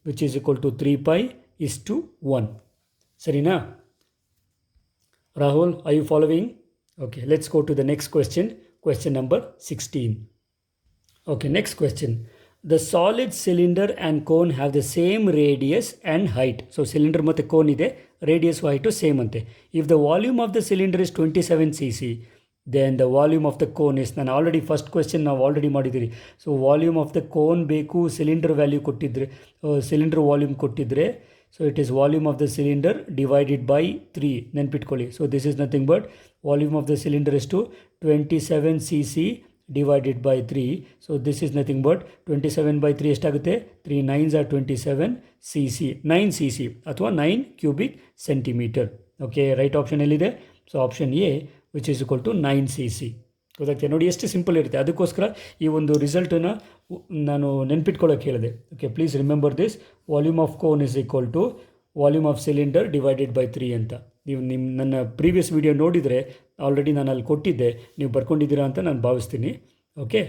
which is equal to 3π:1. ಸರಿನಾ Rahul? Are you following? Okay, let's go to the next question. Question number 16. Okay, next question. The solid cylinder and cone have the same radius and height. So cylinder ಮತ್ತು cone ಇದೆ, radius height same ಅಂತೆ. If the volume of the cylinder is 27 cc, then the volume of the cone is, ನಾನು already first question ನಾವು already ಮಾಡಿದ್ದೀರಿ. So volume of the cone ಬೇಕು, cylinder value ಕೊಟ್ಟಿದ್ದರೆ, cylinder volume ಕೊಟ್ಟಿದ್ದರೆ, so it is volume of the cylinder divided by 3. ನೆನ್ಪಿಟ್ಕೊಳ್ಳಿ. So this is nothing but volume of the cylinder ಎಷ್ಟು, 27 cc divided by 3. So this is nothing but 27/3 ಎಷ್ಟಾಗುತ್ತೆ, 3 9s are 27 cc, 9 cc ಅಥವಾ 9 cubic centimetre. Okay, right option ಎಲ್ಲಿದೆ? So option A, which is equal to 9 cc. ಗೊತ್ತಾಗ್ತದೆ ನೋಡಿ, ಎಷ್ಟು simple ಇರುತ್ತೆ. ಅದಕ್ಕೋಸ್ಕರ ಈ ಒಂದು ರಿಸಲ್ಟನ್ನು ನಾನು ನೆನ್ಪಿಟ್ಕೊಳ್ಳೋಕೆ ಹೇಳಿದೆ. Okay, please remember this. Volume of cone is equal to volume of cylinder divided by 3 ಅಂತ. ನೀವು ನನ್ನ ಪ್ರೀವಿಯಸ್ ವಿಡಿಯೋ ನೋಡಿದರೆ ಆಲ್ರೆಡಿ ನಾನು ಅಲ್ಲಿ ಕೊಟ್ಟಿದ್ದೆ, ನೀವು ಬರ್ಕೊಂಡಿದ್ದೀರಾ ಅಂತ ನಾನು ಭಾವಿಸ್ತೀನಿ. Okay,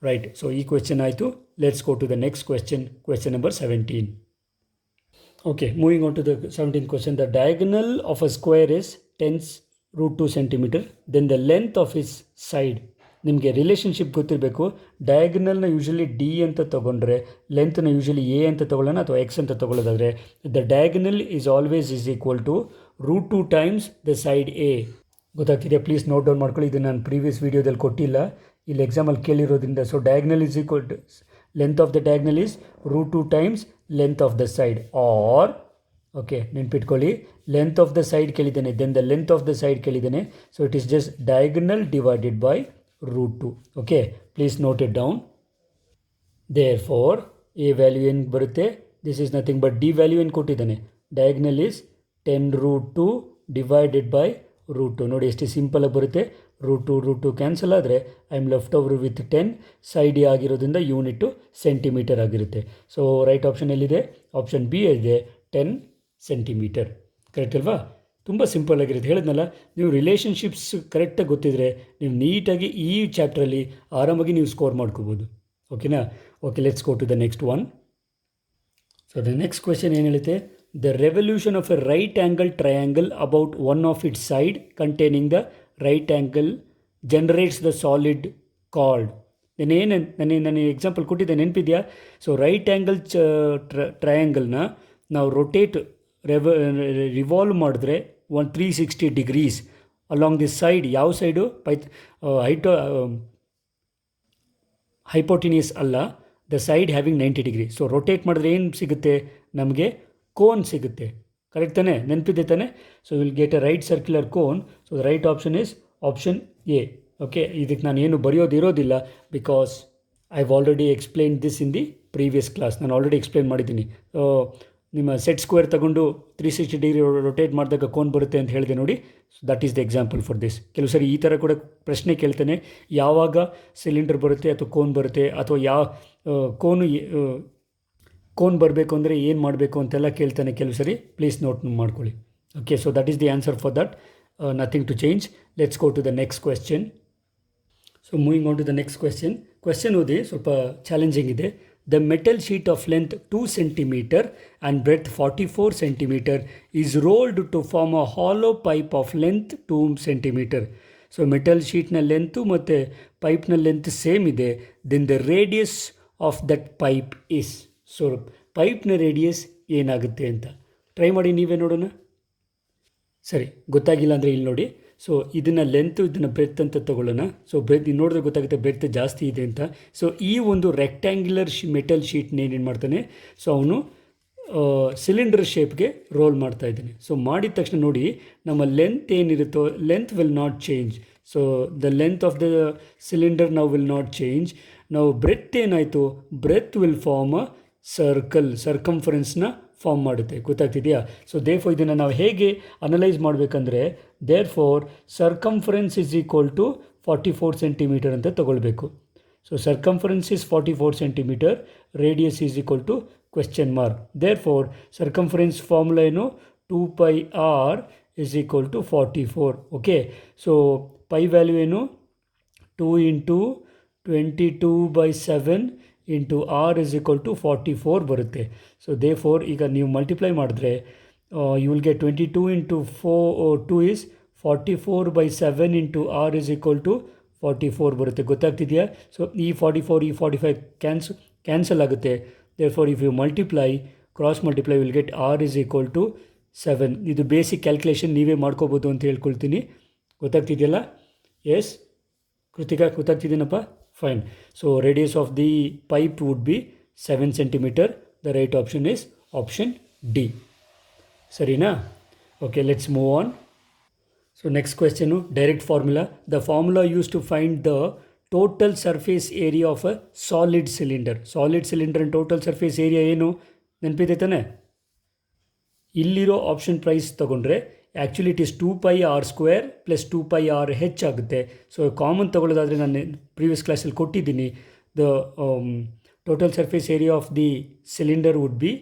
right. ಸೊ ಈ ಕ್ವೆಶ್ಚನ್ ಆಯಿತು. Let's go to the next question. Question number 17. Okay, moving on to the 17th question. The diagonal of a square is 10√2 centimetre. Then the length of is side. ನಿಮಗೆ relationship ಗೊತ್ತಿರಬೇಕು. ಡಯಾಗನಲ್ನ usually D ಅಂತ ತೊಗೊಂಡ್ರೆ, ಲೆಂತ್ನ usually A ಅಂತ ತೊಗೊಳ್ಳೋಣ ಅಥವಾ x ಅಂತ ತೊಗೊಳ್ಳೋದಾದರೆ, the diagonal is always is equal to √2 times the side a. ಗೊತ್ತಾಗ್ತಿದೆಯಾ? ಪ್ಲೀಸ್ ನೋಟ್ ಡೌನ್ ಮಾಡ್ಕೊಳ್ಳಿ. ಇದು ನಾನು ಪ್ರೀವಿಯಸ್ ವೀಡಿಯೋದಲ್ಲಿ ಕೊಟ್ಟಿಲ್ಲ, ಇಲ್ಲಿ ಎಕ್ಸಾಮಲ್ಲಿ ಕೇಳಿರೋದ್ರಿಂದ. So diagonal is equal to, length of the diagonal is √2 times length of the side. Or, okay ನೆನ್ಪಿಟ್ಕೊಳ್ಳಿ, ಲೆಂತ್ ಆಫ್ ದ ಸೈಡ್ ಕೇಳಿದ್ದೇನೆ, then the length of the side ಕೇಳಿದ್ದೇನೆ. So it is just diagonal divided by √2. Okay, please note it down. Therefore a value ಏನು ಬರುತ್ತೆ, this is nothing but D value ಏನು ಕೊಟ್ಟಿದ್ದಾನೆ, diagonal is 10√2 divided by √2. ನೋಡಿ ಎಷ್ಟು ಸಿಂಪಲಾಗಿ ಬರುತ್ತೆ, root two cancel ಆದರೆ I am left over with 10, side ಆಗಿರೋದ್ರಿಂದ ಯೂನಿಟ್ಟು ಸೆಂಟಿಮೀಟರ್ ಆಗಿರುತ್ತೆ. ಸೊ ರೈಟ್ ಆಪ್ಷನ್ ಎಲ್ಲಿದೆ? ಆಪ್ಷನ್ ಬಿ ಇದೆ, 10 ಸೆಂಟಿಮೀಟರ್. ಕರೆಕ್ಟ್ ಅಲ್ವಾ? ತುಂಬ ಸಿಂಪಲ್ ಆಗಿರುತ್ತೆ. ಹೇಳಿದ್ನಲ್ಲ, ನೀವು ರಿಲೇಷನ್ಶಿಪ್ಸ್ ಕರೆಕ್ಟಾಗಿ ಗೊತ್ತಿದ್ರೆ ನೀವು ನೀಟಾಗಿ ಈ ಚಾಪ್ಟ್ರಲ್ಲಿ ಆರಾಮಾಗಿ ನೀವು ಸ್ಕೋರ್ ಮಾಡ್ಕೋಬೋದು. ಓಕೆನಾ? Okay, let's go to the next one. So the next question ಏನು ಹೇಳುತ್ತೆ? The revolution of a right angle triangle about one of its side containing the right angle generates the solid called. ನನಗೆ example ಕೊಟ್ಟಿದ್ದೆ, ನೆನಪಿದೆಯಾ? So right angle ಟ್ರಯಾಂಗಲ್ನ ನಾವು rotate revolve ಮಾಡಿದ್ರೆ 360 degrees along this side. ಯಾವ side? Hypotenuse ಅಲ್ಲ, the side having 90 degree. So rotate ಮಾಡಿದ್ರೆ ಏನು ಸಿಗುತ್ತೆ ನಮಗೆ? ಕೋನ್ ಸಿಗುತ್ತೆ. ಕರೆಕ್ಟ್ ತಾನೆ? ನೆನಪಿದೆ ತಾನೆ? So will get a right circular cone. So the right option is option A. Okay, ಇದಕ್ಕೆ ನಾನು ಏನು ಬರೆಯೋದಿರೋದಿಲ್ಲ, because I have already explain this in the previous class. ನಾನು ಆಲ್ರೆಡಿ ಎಕ್ಸ್ಪ್ಲೈನ್ ಮಾಡಿದ್ದೀನಿ. ನಿಮ್ಮ ಸೆಟ್ ಸ್ಕ್ವೇರ್ ತಗೊಂಡು 360 ಡಿಗ್ರಿ ರೊಟೇಟ್ ಮಾಡಿದಾಗ cone ಬರುತ್ತೆ ಅಂತ ಹೇಳಿದೆ ನೋಡಿ. So that is the example for this. ಕೆಲವು ಸರಿ ಈ ಥರ ಕೂಡ ಪ್ರಶ್ನೆ ಕೇಳ್ತಾನೆ, ಯಾವಾಗ ಸಿಲಿಂಡರ್ ಬರುತ್ತೆ ಅಥವಾ ಕೋನ್ ಬರುತ್ತೆ, ಅಥವಾ ಕೋನ್ ಬರಬೇಕು ಅಂದರೆ ಏನು ಮಾಡಬೇಕು ಅಂತೆಲ್ಲ ಕೇಳ್ತಾನೆ ಕೆಲವು ಸರಿ. ಪ್ಲೀಸ್ ನೋಟ್ ಮಾಡ್ಕೊಳ್ಳಿ. Okay, so that is the answer for that. Nothing to change. Let's go to the next question. So moving on to the next question ಓದಿ, ಸ್ವಲ್ಪ ಚಾಲೆಂಜಿಂಗ್ ಇದೆ. The metal sheet of length 2 cm and breadth 44 cm is rolled to form a hollow pipe of length 2 cm. So metal ಶೀಟ್ನ length ಮತ್ತು ಪೈಪ್ನ length same ಇದೆ. Then the radius of that pipe is. So ಪೈಪ್ನ radius ಏನಾಗುತ್ತೆ ಅಂತ try ಮಾಡಿ ನೀವೇ ನೋಡೋಣ. ಸರಿ, ಗೊತ್ತಾಗಿಲ್ಲ ಅಂದರೆ ಇಲ್ಲಿ ನೋಡಿ. ಸೊ ಇದನ್ನು ಲೆಂತು, ಇದನ್ನು ಬ್ರೆತ್ ಅಂತ ತೊಗೊಳ್ಳೋಣ. ಸೊ ಬ್ರೆತ್ ನೋಡಿದ್ರೆ ಗೊತ್ತಾಗುತ್ತೆ ಬ್ರೆತ್ ಜಾಸ್ತಿ ಇದೆ ಅಂತ. ಸೊ ಈ ಒಂದು ರೆಕ್ಟ್ಯಾಂಗ್ಯುಲರ್ ಮೆಟಲ್ ಶೀಟ್ನ ಏನೇನು ಮಾಡ್ತಾನೆ, ಸೊ ಅವನು ಸಿಲಿಂಡರ್ ಶೇಪ್ಗೆ ರೋಲ್ ಮಾಡ್ತಾ ಇದ್ದಾನೆ. ಸೊ ಮಾಡಿದ ತಕ್ಷಣ ನೋಡಿ, ನಮ್ಮ ಲೆಂತ್ ಏನಿರುತ್ತೋ length will not change. So the length of the cylinder ನಾವು ವಿಲ್ ನಾಟ್ ಚೇಂಜ್. ನಾವು ಬ್ರೆತ್ ಏನಾಯಿತು, ಬ್ರೆತ್ ವಿಲ್ ಫಾರ್ಮ್ ಅ ಸರ್ಕಂಫರೆನ್ಸ್ನ ಫಾರ್ಮ್ ಮಾಡುತ್ತೆ. ಗೊತ್ತಾಗ್ತಿದೆಯಾ? ಸೊ ದೇರ್ಫೋರ್ ಇದನ್ನು ನಾವು ಹೇಗೆ ಅನಲೈಸ್ ಮಾಡಬೇಕಂದ್ರೆ, therefore circumference is equal to 44 centimetre ಅಂತ ತೊಗೊಳ್ಬೇಕು. So circumference is 44 centimetre, radius is equal to question mark. Therefore circumference formula ಏನು? 2πr is equal to 44. Okay, so pi value ಏನು? 2 × 22/7 into R is equal to 44 ಬರುತ್ತೆ. So therefore ಈಗ ನೀವು multiply ಮಾಡಿದ್ರೆ you will get 22 × 2 is 44/7 into R is equal to 44 ಬರುತ್ತೆ. ಗೊತ್ತಾಗ್ತಿದೆಯಾ? So ಈ 44 ಈ 45 cancel ಆಗುತ್ತೆ. Therefore if you cross multiply will get r is equal to 7. ಇದು ಬೇಸಿಕ್ ಕ್ಯಾಲ್ಕುಲೇಷನ್, ನೀವೇ ಮಾಡ್ಕೋಬೋದು ಅಂತ ಹೇಳ್ಕೊಳ್ತೀನಿ. ಗೊತ್ತಾಗ್ತಿದೆಯಲ್ಲ? ಎಸ್ ಕೃತಿಕಾ, ಗೊತ್ತಾಗ್ತಿದ್ದೀನಪ್ಪ? Fine. So radius of the pipe would be 7 cm. The right option is option D. Sarina? Okay, let's move on. So next question, direct formula. The formula used to find the total surface area of a solid cylinder. Solid cylinder and total surface area ಏನು ನೆನಪಿದೆ ತಾನೆ? ಇಲ್ಲಿರೋ option price ತೊಗೊಂಡ್ರೆ actually it is 2πr² + 2πrh ಆಗುತ್ತೆ. So common ತೊಗೊಳ್ಳೋದಾದರೆ ನಾನು previous ಕ್ಲಾಸಲ್ಲಿ ಕೊಟ್ಟಿದ್ದೀನಿ. The total surface area of the cylinder would be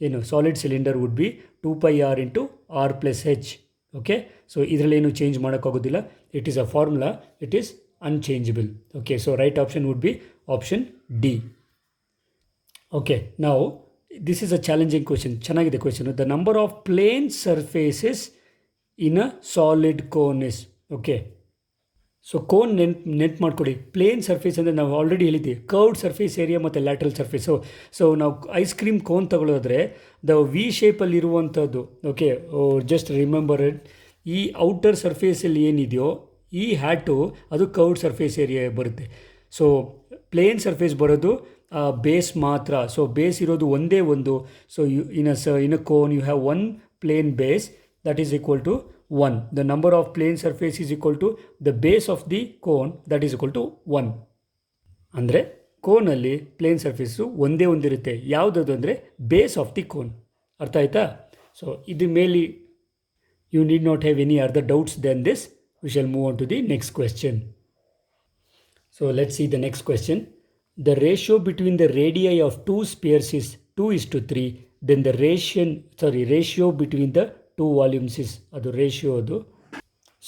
ಏನು, solid cylinder would be 2πr × r + h. Okay, so ಇದರಲ್ಲೇನು ಚೇಂಜ್ ಮಾಡೋಕ್ಕಾಗೋದಿಲ್ಲ. It is a formula, it is unchangeable. Okay, so right option would be option D. Okay, ನಾವು this is a challenging question. ಚೆನ್ನಾಗಿದೆ question. The number of plane surfaces in a solid cone is. Okay, so cone ನೆನ್ಪು ಮಾಡ್ಕೊಳ್ಳಿ. Plane surface ಅಂದರೆ ನಾವು already ಹೇಳಿದ್ದೀವಿ, curved surface area ಮತ್ತು lateral surface. So ನಾವು ice cream cone ತಗೊಳ್ಳೋದ್ರೆ the V ಶೇಪಲ್ಲಿ ಇರುವಂಥದ್ದು. Okay, just remember it. ಈ ಔಟರ್ ಸರ್ಫೇಸಲ್ಲಿ ಏನಿದೆಯೋ ಈ ಹ್ಯಾಟು ಅದು ಕರ್ವ್ಡ್ ಸರ್ಫೇಸ್ ಏರಿಯಾ ಬರುತ್ತೆ. ಸೊ ಪ್ಲೇನ್ ಸರ್ಫೇಸ್ ಬರೋದು ಬೇಸ್ ಮಾತ್ರ. ಸೊ ಬೇಸ್ ಇರೋದು ಒಂದೇ ಒಂದು. So in a cone you have one plane base, that is equal to 1. The number of plane surface is equal to the base of the cone, that is equal to 1. ಅಂದರೆ ಕೋನಲ್ಲಿ plane surface ಒಂದೇ ಒಂದಿರುತ್ತೆ. ಯಾವುದದು ಅಂದರೆ base of the cone. ಅರ್ಥ ಆಯ್ತಾ? So ಇದು ಮೇಲೆ you need not have any other doubts then this. we shall move on to the next question. So let's see the next question. The ratio between the radii of two spheres is 2:3. Then the ratio between the two volumes is ಅದು ratio ಅದು.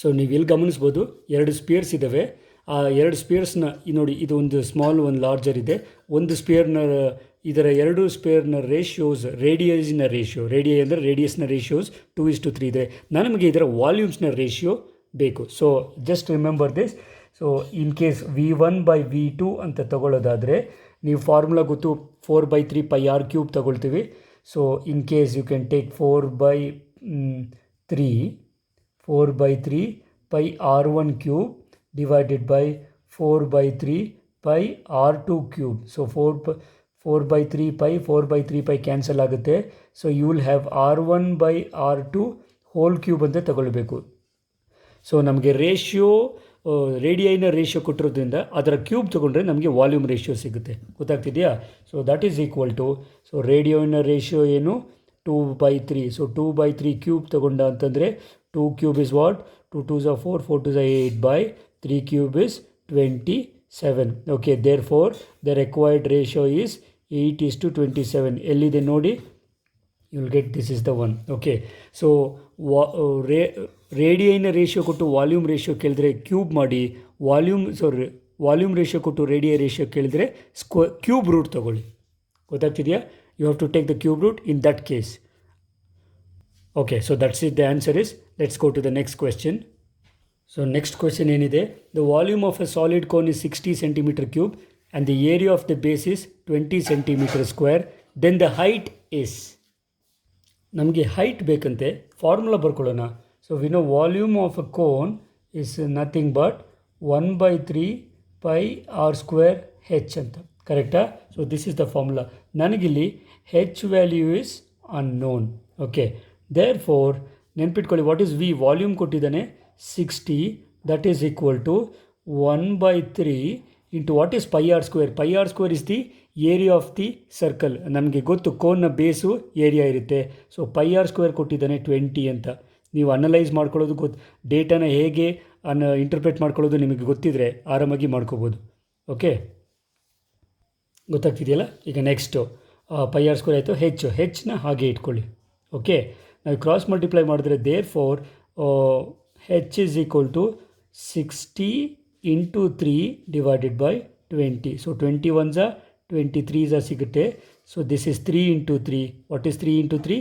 So ನೀವು ಇಲ್ಲಿ ಗಮನಿಸ್ಬೋದು, ಎರಡು spears ಇದ್ದಾವೆ. ಆ ಎರಡು ಸ್ಪಿಯರ್ಸ್ನ ನೋಡಿ, ಇದು ಒಂದು ಸ್ಮಾಲ್ ಒಂದು ಲಾರ್ಜರ್ ಇದೆ. ಒಂದು ಸ್ಪಿಯರ್ನ ಇದರ ಎರಡು ಸ್ಪಿಯರ್ನ ರೇಷಿಯೋಸ್, ರೇಡಿಯೈ ಅಂದರೆ ರೇಡಿಯಸ್ನ ರೇಷಿಯೋಸ್ 2:3 ಇದೆ. ನಮಗೆ ಇದರ ವಾಲ್ಯೂಮ್ಸ್ನ ರೇಷಿಯೋ ಬೇಕು. So just remember this. So in case V1/V2 ಅಂತ ತಗೊಳ್ಳೋದಾದರೆ ನೀವು ಫಾರ್ಮುಲಾ ಗೊತ್ತು, 4/3 pi r³ ತಗೊಳ್ತೀವಿ. So in case you can take 4/3 pi r1³ divided by 4/3 pi r2³. So 4/3 pi cancel ಆಗುತ್ತೆ. So you will have r1/r2 whole cube ಅಂತ ತಗೊಳ್ಬೇಕು. So ನಮಗೆ ರೇಡಿಯೈನ ratio ಕೊಟ್ಟಿರೋದ್ರಿಂದ ಅದರ cube ತೊಗೊಂಡ್ರೆ ನಮಗೆ ವಾಲ್ಯೂಮ್ ರೇಷಿಯೋ ಸಿಗುತ್ತೆ. ಗೊತ್ತಾಗ್ತಿದೆಯಾ? So that is equal to, so ರೇಡಿಯೋನ ರೇಷಿಯೋ ಏನು 2/3. ಸೊ 2/3 ಕ್ಯೂಬ್ ತೊಗೊಂಡ ಅಂತಂದರೆ 2 cube is what, 2 2s are 4, 4 2s are 8 by 3 cube is 27. Okay, therefore the required ratio is 8:27. ಎಲ್ಲಿದೆ ನೋಡಿ, you will get this is the one. Okay, so ರೇಡಿಯೈನ ratio ಕೊಟ್ಟು volume ratio ಕೇಳಿದ್ರೆ cube ಮಾಡಿ, volume ratio ಕೊಟ್ಟು radii ratio ಕೇಳಿದರೆ cube root ತಗೊಳ್ಳಿ. ಗೊತ್ತಾಗ್ತಿದೆಯಾ? You have to take the cube root in that case. Okay, so that's it. The answer is, let's go to the next question. So next question ಏನಿದೆ, the volume of a solid cone is 60 cm³ and the area of the base is 20 cm². Then the height is, ನಮಗೆ height ಬೇಕಂತೆ, formula ಬರ್ಕೊಳ್ಳೋಣ. So we know volume of a cone is nothing but 1/3 pi r² h ಅಂತ, ಕರೆಕ್ಟಾ? So this is the formula. ನನಗಿಲ್ಲಿ H value is unknown. Okay, therefore ನೆನ್ಪಿಟ್ಕೊಳ್ಳಿ, what is V, volume ಕೊಟ್ಟಿದ್ದಾನೆ 60, that is equal to 1/3 into what is pi r². pi r² is the area of the circle. ನಮಗೆ ಗೊತ್ತು ಕೋನ್ನ base area ಇರುತ್ತೆ. So pi r² ಕೊಟ್ಟಿದ್ದಾನೆ 20 ಅಂತ. ನೀವು analyse ಮಾಡ್ಕೊಳ್ಳೋದು ಡೇಟಾನ ಹೇಗೆ ಇಂಟರ್ಪ್ರೆಟ್ ಮಾಡ್ಕೊಳ್ಳೋದು ನಿಮಗೆ ಗೊತ್ತಿದ್ರೆ ಆರಾಮಾಗಿ ಮಾಡ್ಕೋಬೋದು. ಓಕೆ, ಗೊತ್ತಾಗ್ತಿದೆಯಲ್ಲ? ಈಗ ನೆಕ್ಸ್ಟು pi r² ಆಯಿತು, ಹೆಚ್ನ ಹಾಗೆ ಇಟ್ಕೊಳ್ಳಿ. ಓಕೆ, ನಾವು ಕ್ರಾಸ್ ಮಲ್ಟಿಪ್ಲೈ ಮಾಡಿದ್ರೆ therefore H is equal to 60 into 3 divided by 20. So 21s 23s ಸಿಗುತ್ತೆ. So this is 3 into 3. What is 3 into 3?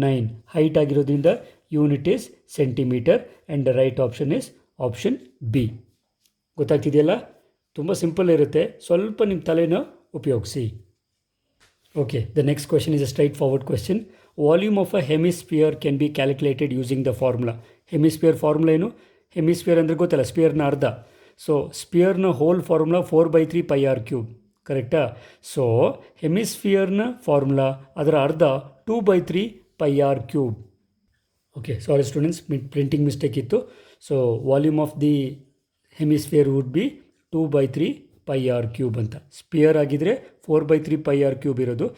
9. Height ಆಗಿರೋದ್ರಿಂದ unit is centimetre and the right option is option B. ಗೊತ್ತಾಗ್ತಿದೆಯಲ್ಲ? ತುಂಬ simple ಇರುತ್ತೆ, ಸ್ವಲ್ಪ ನಿಮ್ಮ ತಲೆನ ಉಪಯೋಗಿಸಿ. Okay, the next question is a straightforward question. Volume of a hemisphere can B calculated using the formula. Hemisphere formula ಏನು? Hemisphere ಅಂದರೆ ಗೊತ್ತಲ್ಲ, ಸ್ಪಿಯರ್ನ ಅರ್ಧ. ಸೊ ಸ್ಪಿಯರ್ನ ಹೋಲ್ ಫಾರ್ಮುಲಾ 4/3 pi r³, ಕರೆಕ್ಟಾ? ಸೊ ಹೆಮಿಸ್ಫಿಯರ್ನ ಫಾರ್ಮುಲಾ ಅದರ ಅರ್ಧ 2/3 pi r³. ಓಕೆ, ಸಾರಿ students, printing mistake ಇತ್ತು. So volume of the hemisphere would B 2/3 pi r³ ಅಂತ. ಸ್ಪಿಯರ್ ಆಗಿದ್ದರೆ 4/3 pi r³ ಇರೋದು.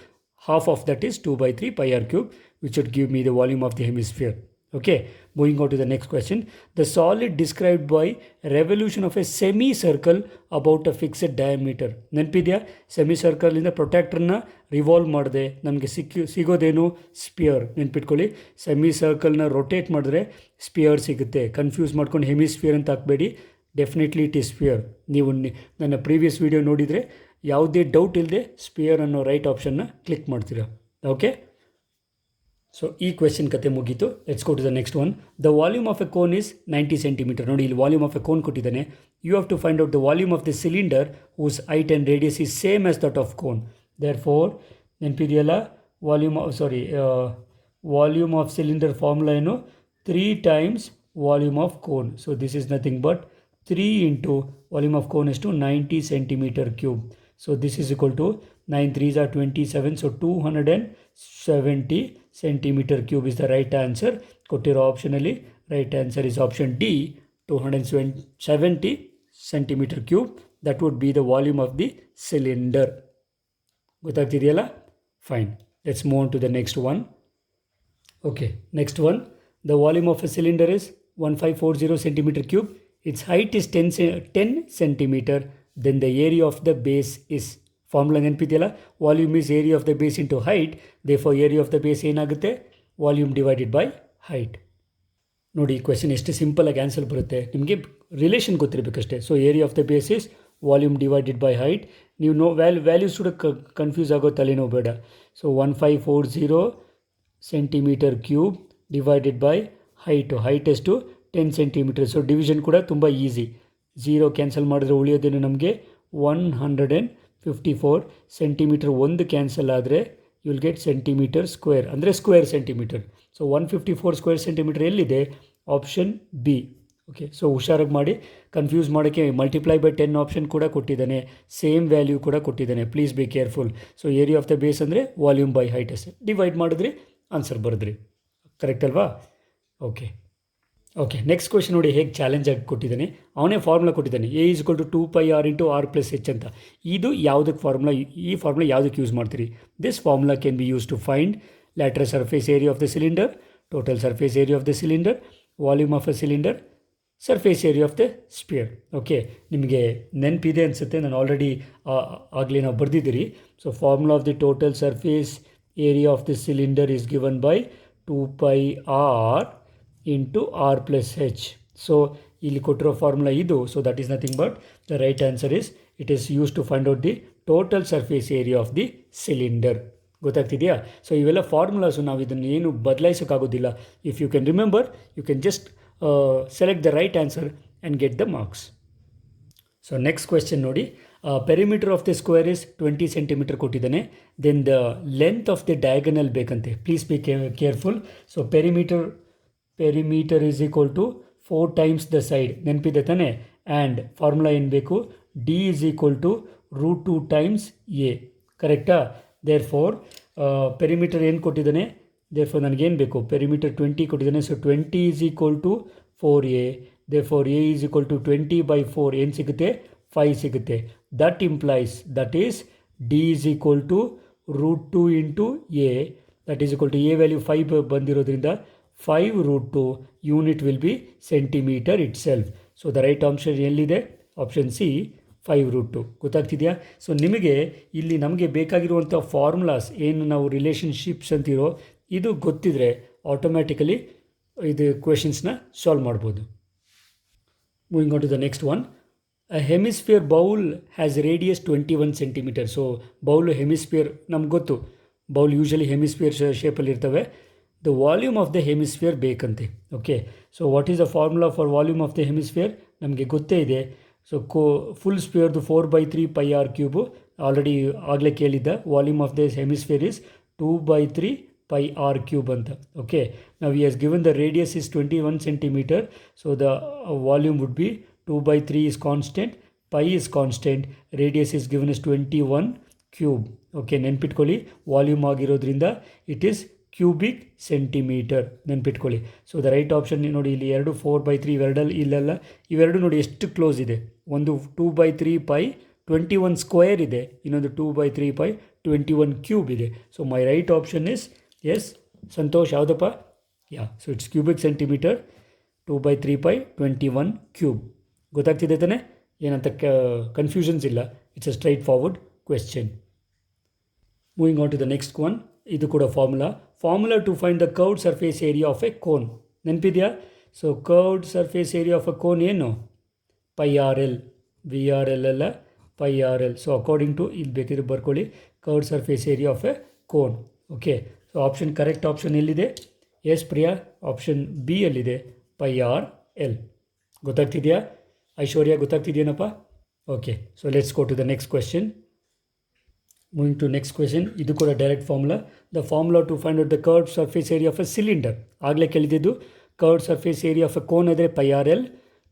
Half of that is 2/3 pi r³, which wood give me the volume of the hemisphere. Okay, moving on to the next question. The solid described by revolution of a semicircle about a fixed diameter. ನೆನಪಿದೆಯಾ? ಸೆಮಿಸರ್ಕಲಿಂದ ಪ್ರೊಟ್ಯಾಕ್ಟರ್ನ revolve ಮಾಡಿದೆ ನಮಗೆ ಸಿಗೋದೇನು? Spear. ನೆನ್ಪಿಟ್ಕೊಳ್ಳಿ, ಸೆಮಿಸರ್ಕಲ್ನ rotate ಮಾಡಿದ್ರೆ spear ಸಿಗುತ್ತೆ. Confuse ಮಾಡ್ಕೊಂಡು hemisphere ಅಂತ ಹಾಕಬೇಡಿ, definitely it is spear. ನೀವು ನನ್ನ ಪ್ರೀವಿಯಸ್ ವೀಡಿಯೋ ನೋಡಿದರೆ ಯಾವುದೇ ಡೌಟ್ ಇಲ್ಲದೆ ಸ್ಪಿಯರ್ ಅನ್ನೋ ರೈಟ್ ಆಪ್ಷನ್ನ ಕ್ಲಿಕ್ ಮಾಡ್ತೀರಾ. ಓಕೆ, ಸೊ ಈ ಕ್ವೆಶನ್ ಕತೆ ಮುಗೀತು. Let's go to the next one. The volume of a cone is 90 cm. ನೋಡಿ, ಇಲ್ಲಿ ವಾಲ್ಯೂಮ್ ಆಫ್ ಎ ಕೋನ್ ಕೊಟ್ಟಿದ್ದಾನೆ. You have to find out the volume of the cylinder whose height and radius is same as that of cone. Therefore ನೆನಪಿದೆಯಲ್ಲ, volume of cylinder formula ಏನು? 3 times volume of cone. So this is nothing but 3 into volume of cone ಎಷ್ಟು? 90 cm³. So this is equal to 9 3s are 27. So 270 cm³ is the right answer. ಕೊಟ್ಟಿರೋ ಆಪ್ಷನಲ್ಲಿ right answer is option D, 270 cm³. That would be the volume of the cylinder. ಗೊತ್ತಾಗ್ತಿದೆಯಲ್ಲ? Fine, let's move on to the next one. Okay, next one. The volume of a cylinder is 1540 cm³. its height is 10 centimeter, then the area of the base is, formula ನೆನಪಿದೆಯಲ್ಲ, volume is area of the base into height, therefore area of the base ಏನಾಗುತ್ತೆ, volume divided by height. ನೋಡಿ ಈ question ಎಷ್ಟು ಸಿಂಪಲಾಗಿ answer ಬರುತ್ತೆ, ನಿಮಗೆ relation ಗೊತ್ತಿರಬೇಕಷ್ಟೇ. So area of the base is volume divided by height. ನೀವು ವ್ಯಾಲ್ಯೂಸ್ ಕೂಡ ಕನ್ಫ್ಯೂಸ್ ಆಗೋ ತಲೆನೋ ಬೇಡ. So 1540 centimetre cube divided by height ಎಷ್ಟು 10 ಸೆಂಟಿಮೀಟರ್. ಸೊ ಡಿವಿಷನ್ ಕೂಡ ತುಂಬ ಈಸಿ. 0 ಕ್ಯಾನ್ಸಲ್ ಮಾಡಿದ್ರೆ ಉಳಿಯೋದೇನು ನಮಗೆ 154 ಸೆಂಟಿಮೀಟರ್. ಒಂದು ಕ್ಯಾನ್ಸಲ್ ಆದರೆ you will get centimetre square, ಅಂದರೆ square centimetre. So 154 square centimetre ಎಲ್ಲಿದೆ, ಆಪ್ಷನ್ ಬಿ. ಓಕೆ, ಸೊ ಹುಷಾರಾಗಿ ಮಾಡಿ, ಕನ್ಫ್ಯೂಸ್ ಮಾಡೋಕ್ಕೆ ಮಲ್ಟಿಪ್ಲೈ ಬೈ 10 ಆಪ್ಷನ್ ಕೂಡ ಕೊಟ್ಟಿದ್ದಾನೆ, ಸೇಮ್ ವ್ಯಾಲ್ಯೂ ಕೂಡ ಕೊಟ್ಟಿದ್ದಾನೆ. Please be careful. So area of the base ಅಂದರೆ ವಾಲ್ಯೂಮ್ ಬೈ ಹೈಟ್ ಅಷ್ಟೇ, ಡಿವೈಡ್ ಮಾಡಿದ್ರಿ ಆನ್ಸರ್ ಬರೆದ್ರಿ. ಕರೆಕ್ಟ್ ಅಲ್ವಾ? ಓಕೆ, ನೆಕ್ಸ್ಟ್ ಕ್ವೆಶನ್ ನೋಡಿ ಹೇಗೆ ಚಾಲೆಂಜ್ ಆಗಿ ಕೊಟ್ಟಿದ್ದಾನೆ. ಅವನೇ ಫಾರ್ಮುಲಾ ಕೊಟ್ಟಿದ್ದಾನೆ, a is equal to 2πr into r plus h ಅಂತ. ಇದು ಯಾವುದಕ್ಕೆ ಫಾರ್ಮುಲಾ, ಈ ಫಾರ್ಮುಲಾ ಯಾವುದಕ್ಕೆ ಯೂಸ್ ಮಾಡ್ತೀರಿ? This formula can be use to find lateral surface area of the cylinder, total surface area of the cylinder, volume of a cylinder, surface area of the sphere. Okay, ನಿಮಗೆ ನೆನಪಿದೆ ಅನಿಸುತ್ತೆ, ನಾನು already ಆಗಲೇ ನಾವು ಬರೆದಿದ್ದೀರಿ. So formula of the total surface area of the cylinder is given by 2πr into r plus H. So ಇಲ್ಲಿ ಕೊಟ್ಟಿರೋ ಫಾರ್ಮುಲಾ ಇದು. So that is nothing but the right answer is, it is use to find out the total surface area of the cylinder. ಗೊತ್ತಾಗ್ತಿದೆಯಾ? So ಇವೆಲ್ಲ formulas, ನಾವು ಇದನ್ನು ಏನು ಬದಲಾಯಿಸೋಕ್ಕಾಗೋದಿಲ್ಲ. If you can remember, you can just select the right answer and get the marks. So next question ನೋಡಿ, perimeter of the square is 20 centimetre ಕೊಟ್ಟಿದ್ದಾನೆ. Then the length of the diagonal ಬೇಕಂತೆ. Please be careful. So perimeter is equal to 4 times the side, ನೆನಪಿದೆ ತಾನೆ? And formula ಏನು ಬೇಕು, D is equal to √2 times a. ಕರೆಕ್ಟಾ? Therefore perimeter ಏನು ಕೊಟ್ಟಿದ್ದಾನೆ, therefore ನನಗೇನು ಬೇಕು, ಪೆರಿಮೀಟರ್ 20 ಕೊಟ್ಟಿದ್ದಾನೆ. So 20 is equal to 4a. Therefore a is equal to 20/4 ಏನು ಸಿಗುತ್ತೆ, 5 ಸಿಗುತ್ತೆ. That implies, that is D is equal to √2 into a, that is equal to a value 5 ಬಂದಿರೋದ್ರಿಂದ 5√2 unit will be centimetre itself. So the right option ಎಲ್ಲಿದೆ, option C 5√2. ಗೊತ್ತಾಗ್ತಿದೆಯಾ? ಸೊ ನಿಮಗೆ ಇಲ್ಲಿ ನಮಗೆ ಬೇಕಾಗಿರುವಂಥ ಫಾರ್ಮುಲಾಸ್ ಏನು ನಾವು ರಿಲೇಷನ್ಶಿಪ್ಸ್ ಅಂತಿರೋ, ಇದು ಗೊತ್ತಿದ್ರೆ ಆಟೋಮ್ಯಾಟಿಕಲಿ ಇದು ಕ್ವೆಶನ್ಸ್ನ ಸಾಲ್ವ್ ಮಾಡ್ಬೋದು. Moving on to the next one. A hemisphere bowl has radius 21 centimetre. So bowl hemisphere ನಮ್ಗೆ ಗೊತ್ತು, ಬೌಲ್ ಯೂಶಲಿ ಹೆಮಿಸ್ಫಿಯರ್ ಶೇಪಲ್ಲಿ ಇರ್ತವೆ. The volume of the hemisphere ಬೇಕಂತೆ. Okay, so what is the formula for volume of the hemisphere ನಮಗೆ ಗೊತ್ತೇ ಇದೆ. So full ಸ್ಪಿಯರ್ದು 4/3πr cube already ಆಗಲೇ ಕೇಳಿದ್ದ. Volume of the hemisphere is 2/3πr cube ಅಂತ. ಓಕೆ, ನಾವು he has given the radius is 21 centimetre. So the volume would be 2/3 is constant, pi is constant, radius is given as 21 cube. Okay, ನೆನ್ಪಿಟ್ಕೊಳ್ಳಿ, volume ಆಗಿರೋದ್ರಿಂದ it is cubic centimetre, ನೆನ್ಪಿಟ್ಕೊಳ್ಳಿ. So the right option ನೋಡಿ, ಇಲ್ಲಿ 2 4/3 ಇವೆರಡಲ್ಲಿ ಇಲ್ಲೆಲ್ಲ, ಇವೆರಡು ನೋಡಿ ಎಷ್ಟು close ಇದೆ. ಒಂದು 2/3π 21 ಸ್ಕ್ವೇರ್ ಇದೆ, ಇನ್ನೊಂದು 2/3π 21 ಕ್ಯೂಬ್ ಇದೆ. So my right option is yes. Santosh ಯಾವುದಪ್ಪ? Yeah, so it's cubic centimetre, 2/3π 21 cube. ಗೊತ್ತಾಗ್ತಿದೆ ತಾನೆ? ಏನಂತ ಕನ್ಫ್ಯೂಷನ್ಸ್ ಇಲ್ಲ. It's a straightforward question. Moving on to the next one. ಇದು ಕೂಡ formula to find the curved surface area of a cone. ನೆನಪಿದೆಯಾ? So curved surface area of a cone ಏನು, πrl. VRL ಅಲ್ಲ, πrl. So according to ಇಲ್ಲಿ ಬೇಕಿದ್ರೆ ಬರ್ಕೊಳ್ಳಿ, curved surface area of a cone. Okay, so option correct option ಎಲ್ಲಿದೆ? Yes Priya, option B ಅಲ್ಲಿದೆ, πrl. ಗೊತ್ತಾಗ್ತಿದೆಯಾ? ಐಶ್ವರ್ಯ ಗೊತ್ತಾಗ್ತಿದೆಯೇನಪ್ಪ? Okay, so let's go to the next question. Moving to next question. ಇದು ಕೂಡ direct formula. The formula to find out the curved surface area of a cylinder. ಆಗಲೇ ಕೇಳಿದ್ದು, curved surface area of a cone ಆದರೆ πrl,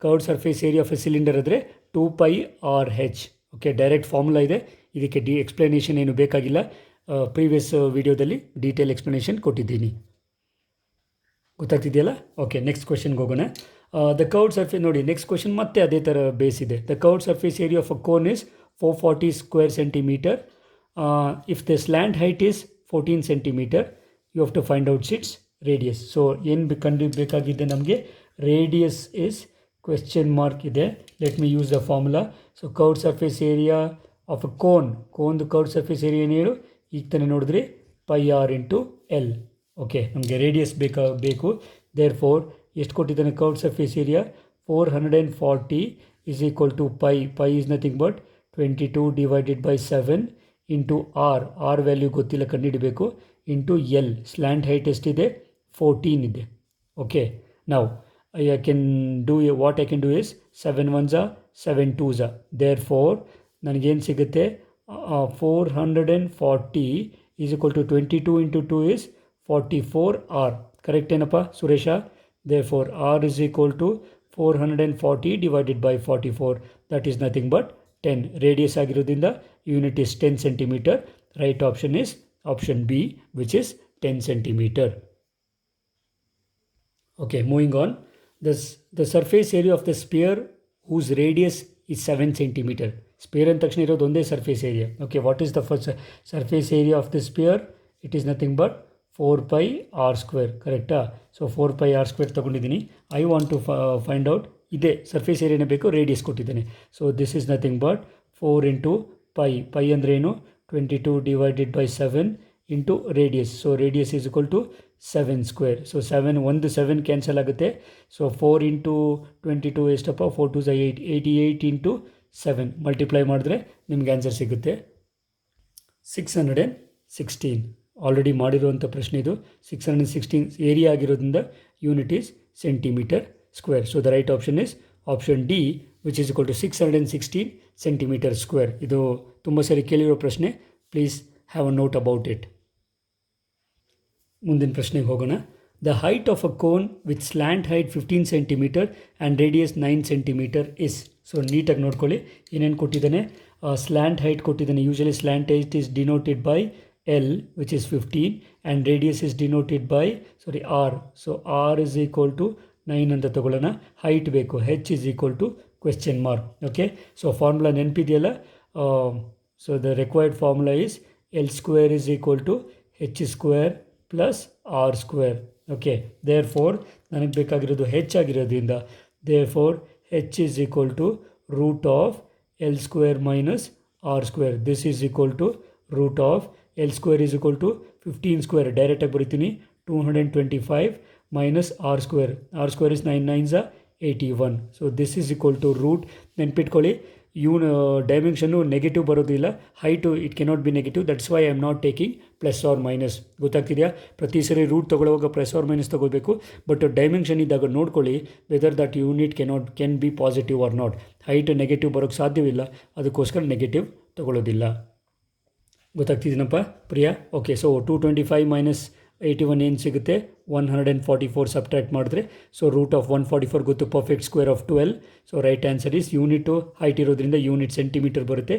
curved surface area of a cylinder ಆದರೆ 2πrh. Okay, direct formula ಇದೆ, ಇದಕ್ಕೆ explanation ಏನು ಬೇಕಾಗಿಲ್ಲ. Previous ವಿಡಿಯೋದಲ್ಲಿ detail explanation ಕೊಟ್ಟಿದ್ದೀನಿ. ಗೊತ್ತಾಗ್ತಿದೆಯಲ್ಲ? ಓಕೆ, ನೆಕ್ಸ್ಟ್ ಕ್ವೆಶ್ಚನ್ಗೆ ಹೋಗೋಣ. ದ ಕರ್ವ್ಡ್ ಸರ್ಫೇಸ್ ನೋಡಿ, ನೆಕ್ಸ್ಟ್ ಕ್ವೆಶ್ಚನ್ ಮತ್ತೆ ಅದೇ ಥರ ಬೇಸ್ ಇದೆ. The curved surface area of a cone is 440 square centimetre. If the slant height is 14 centimetre, you have to find out its radius. So ಏನು ಬೇಕಾಗಿದ್ದೆ ನಮಗೆ, ರೇಡಿಯಸ್ ಇಸ್ ಕ್ವೆಶ್ಚನ್ ಮಾರ್ಕ್ ಇದೆ. Let me use the formula. So curved surface area of a ಕೋನ್ದು curved surface area ಏನು ಹೇಳು, ಈಗ ತಾನೇ ನೋಡಿದ್ರಿ, pi R into l. Okay, ನಮಗೆ ರೇಡಿಯಸ್ ಬೇಕು. ದೇರ್ ಫೋರ್ ಎಷ್ಟು ಕೊಟ್ಟಿದ್ದಾನೆ curved surface area? 440 is equal to pi is nothing but 22 divided by 7 into r value ಗೊತ್ತಿಲ್ಲ, ಕಂಡುಹಿಡಬೇಕು, ಇಂಟು ಎಲ್. ಸ್ಲ್ಯಾಂಟ್ ಹೈಟ್ ಎಷ್ಟಿದೆ? 14 ಇದೆ. ಓಕೆ, ನಾವು I can do what I can do is 7 ones are 7 twos are. Therefore ನನಗೇನು ಸಿಗುತ್ತೆ? 440 is equal to 22 into 2 is 44 r. Correct ಏನಪ್ಪ Suresh? Therefore r is equal to 440 divided by 44, that is nothing but 10. Radius ಆಗಿರೋದ್ರಿಂದ unit is 10 centimeter. Right option is option B, which is 10 centimeter. Okay, moving on. The surface area of the sphere whose radius is 7 centimeter. Sphere ಅಂದ ತಕ್ಷಣ ಇರೋದು ಒಂದೇ surface area. Okay, what is the first surface area of the sphere? It is nothing but 4 pi r square. ಕರೆಕ್ಟಾ? So 4 pi r square ತೊಗೊಂಡಿದ್ದೀನಿ. I want to find out, ಇದೇ surface ಏರಿಯಾನೇ ಬೇಕು, radius ಕೊಟ್ಟಿದ್ದಾನೆ. So this is nothing but 4 into pi ಅಂದರೆ ಏನು? 22 divided by 7 into radius. So radius is equal to 7 square. So 7 cancel ಆಗುತ್ತೆ. So 4 into 22 ಎಷ್ಟಪ್ಪ? 4 2 8, 88 into 7 multiply ಮಾಡಿದ್ರೆ ನಿಮ್ಗೆ ಆನ್ಸರ್ ಸಿಗುತ್ತೆ 616. ಆಲ್ರೆಡಿ ಮಾಡಿರುವಂಥ ಪ್ರಶ್ನೆ ಇದು. 616 ಏರಿಯಾ ಆಗಿರೋದ್ರಿಂದ unit is centimetre square. So the right option is option D, which is equal to 616 centimetre square. ಇದು ತುಂಬ ಸರಿ ಕೇಳಿರೋ ಪ್ರಶ್ನೆ. Please have a note about it. ಮುಂದಿನ ಪ್ರಶ್ನೆಗೆ ಹೋಗೋಣ. The height of a cone with slant height 15 centimeter and radius 9 centimeter ಇಸ್. So ನೀಟಾಗಿ ನೋಡ್ಕೊಳ್ಳಿ ಏನೇನು ಕೊಟ್ಟಿದ್ದಾನೆ. ಸ್ಲ್ಯಾಂಟ್ ಹೈಟ್ ಕೊಟ್ಟಿದ್ದಾನೆ. Usually slant height is denoted by L, which is 15, and radius is denoted by R. So R is equal to 9 ಅಂತ ತಗೊಳ್ಳೋಣ. Height ಬೇಕು, H is equal to question mark. Okay, so formula ನೆನಪಿದೆಯಲ್ಲ? So the required formula is L square is equal to H square plus R square. Okay, therefore ನನಗೆ ಬೇಕಾಗಿರೋದು H ಆಗಿರೋದ್ರಿಂದ therefore H is equal to root of L square minus R square. This is equal to root of L square is equal to 15 square. ಡೈರೆಕ್ಟಾಗಿ ಬರೀತೀನಿ, 225 minus R square. R square is 9 9s 81. So this is equal to root. ನೆನ್ಪಿಟ್ಕೊಳ್ಳಿ, dimension negative ಬರೋದಿಲ್ಲ. Height it cannot be negative. That's why I am not taking plus or minus. ಗೊತ್ತಾಗ್ತಿದೆಯಾ? ಪ್ರತಿ ಸರಿ root ತೊಗೊಳ್ಳುವಾಗ plus or minus ತೊಗೋಬೇಕು. But dimension ಇದ್ದಾಗ ನೋಡ್ಕೊಳ್ಳಿ whether that unit can be positive or not. Height negative ಬರೋಕ್ಕೆ ಸಾಧ್ಯವಿಲ್ಲ, ಅದಕ್ಕೋಸ್ಕರ ನೆಗೆಟಿವ್ ತೊಗೊಳ್ಳೋದಿಲ್ಲ. ಗೊತ್ತಾಗ್ತಿದ್ದೀನಪ್ಪ ಪ್ರಿಯಾ? ಓಕೆ, ಸೊ 225 ಮೈನಸ್ 81 ಏನು ಸಿಗುತ್ತೆ? 144 ಸಬ್ಟ್ರಾಕ್ಟ್ ಮಾಡಿದ್ರೆ ಸೊ ರೂಟ್ ಆಫ್ 144 ಗೊತ್ತು, perfect square of 12. So right answer is unit height ಇರೋದ್ರಿಂದ ಯೂನಿಟ್ ಸೆಂಟಿಮೀಟರ್ ಬರುತ್ತೆ.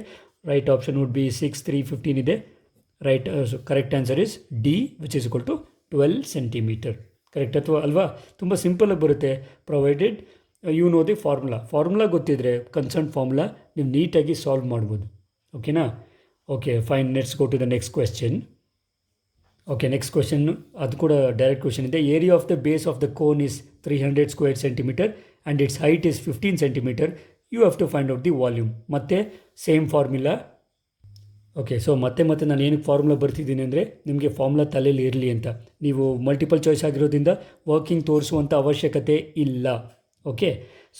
ರೈಟ್ ಆಪ್ಷನ್ ವುಡ್ ಬಿ 6 3 15 ಇದೆ. Right, so correct answer is D, which is equal to 12 centimeter. Correct ಅಥವಾ ಅಲ್ವಾ? ತುಂಬ ಸಿಂಪಲಾಗಿ ಬರುತ್ತೆ, provided you know the formula ಗೊತ್ತಿದ್ದರೆ concern formula ನೀವು ನೀಟಾಗಿ ಸಾಲ್ವ್ ಮಾಡ್ಬೋದು. ಓಕೆನಾ? Okay fine, let's go to the next question. Okay, next question ಅದು ಕೂಡ ಡೈರೆಕ್ಟ್ ಕ್ವೆಶ್ಚನ್ ಇದೆ. Area of the base of the cone is 300 square centimeter and its height is 15 centimeter. You have to find out the volume. ಮತ್ತೆ same formula. Okay, so ಮತ್ತೆ ನಾನು ಏನಕ್ಕೆ formula ಬರ್ತಿದ್ದೀನಿ ಅಂದರೆ ನಿಮಗೆ formula ತಲೆಯಲ್ಲಿ ಇರಲಿ ಅಂತ. ನೀವು ಮಲ್ಟಿಪಲ್ ಚಾಯ್ಸ್ ಆಗಿರೋದ್ರಿಂದ ವರ್ಕಿಂಗ್ ತೋರಿಸುವಂಥ ಅವಶ್ಯಕತೆ ಇಲ್ಲ. Okay,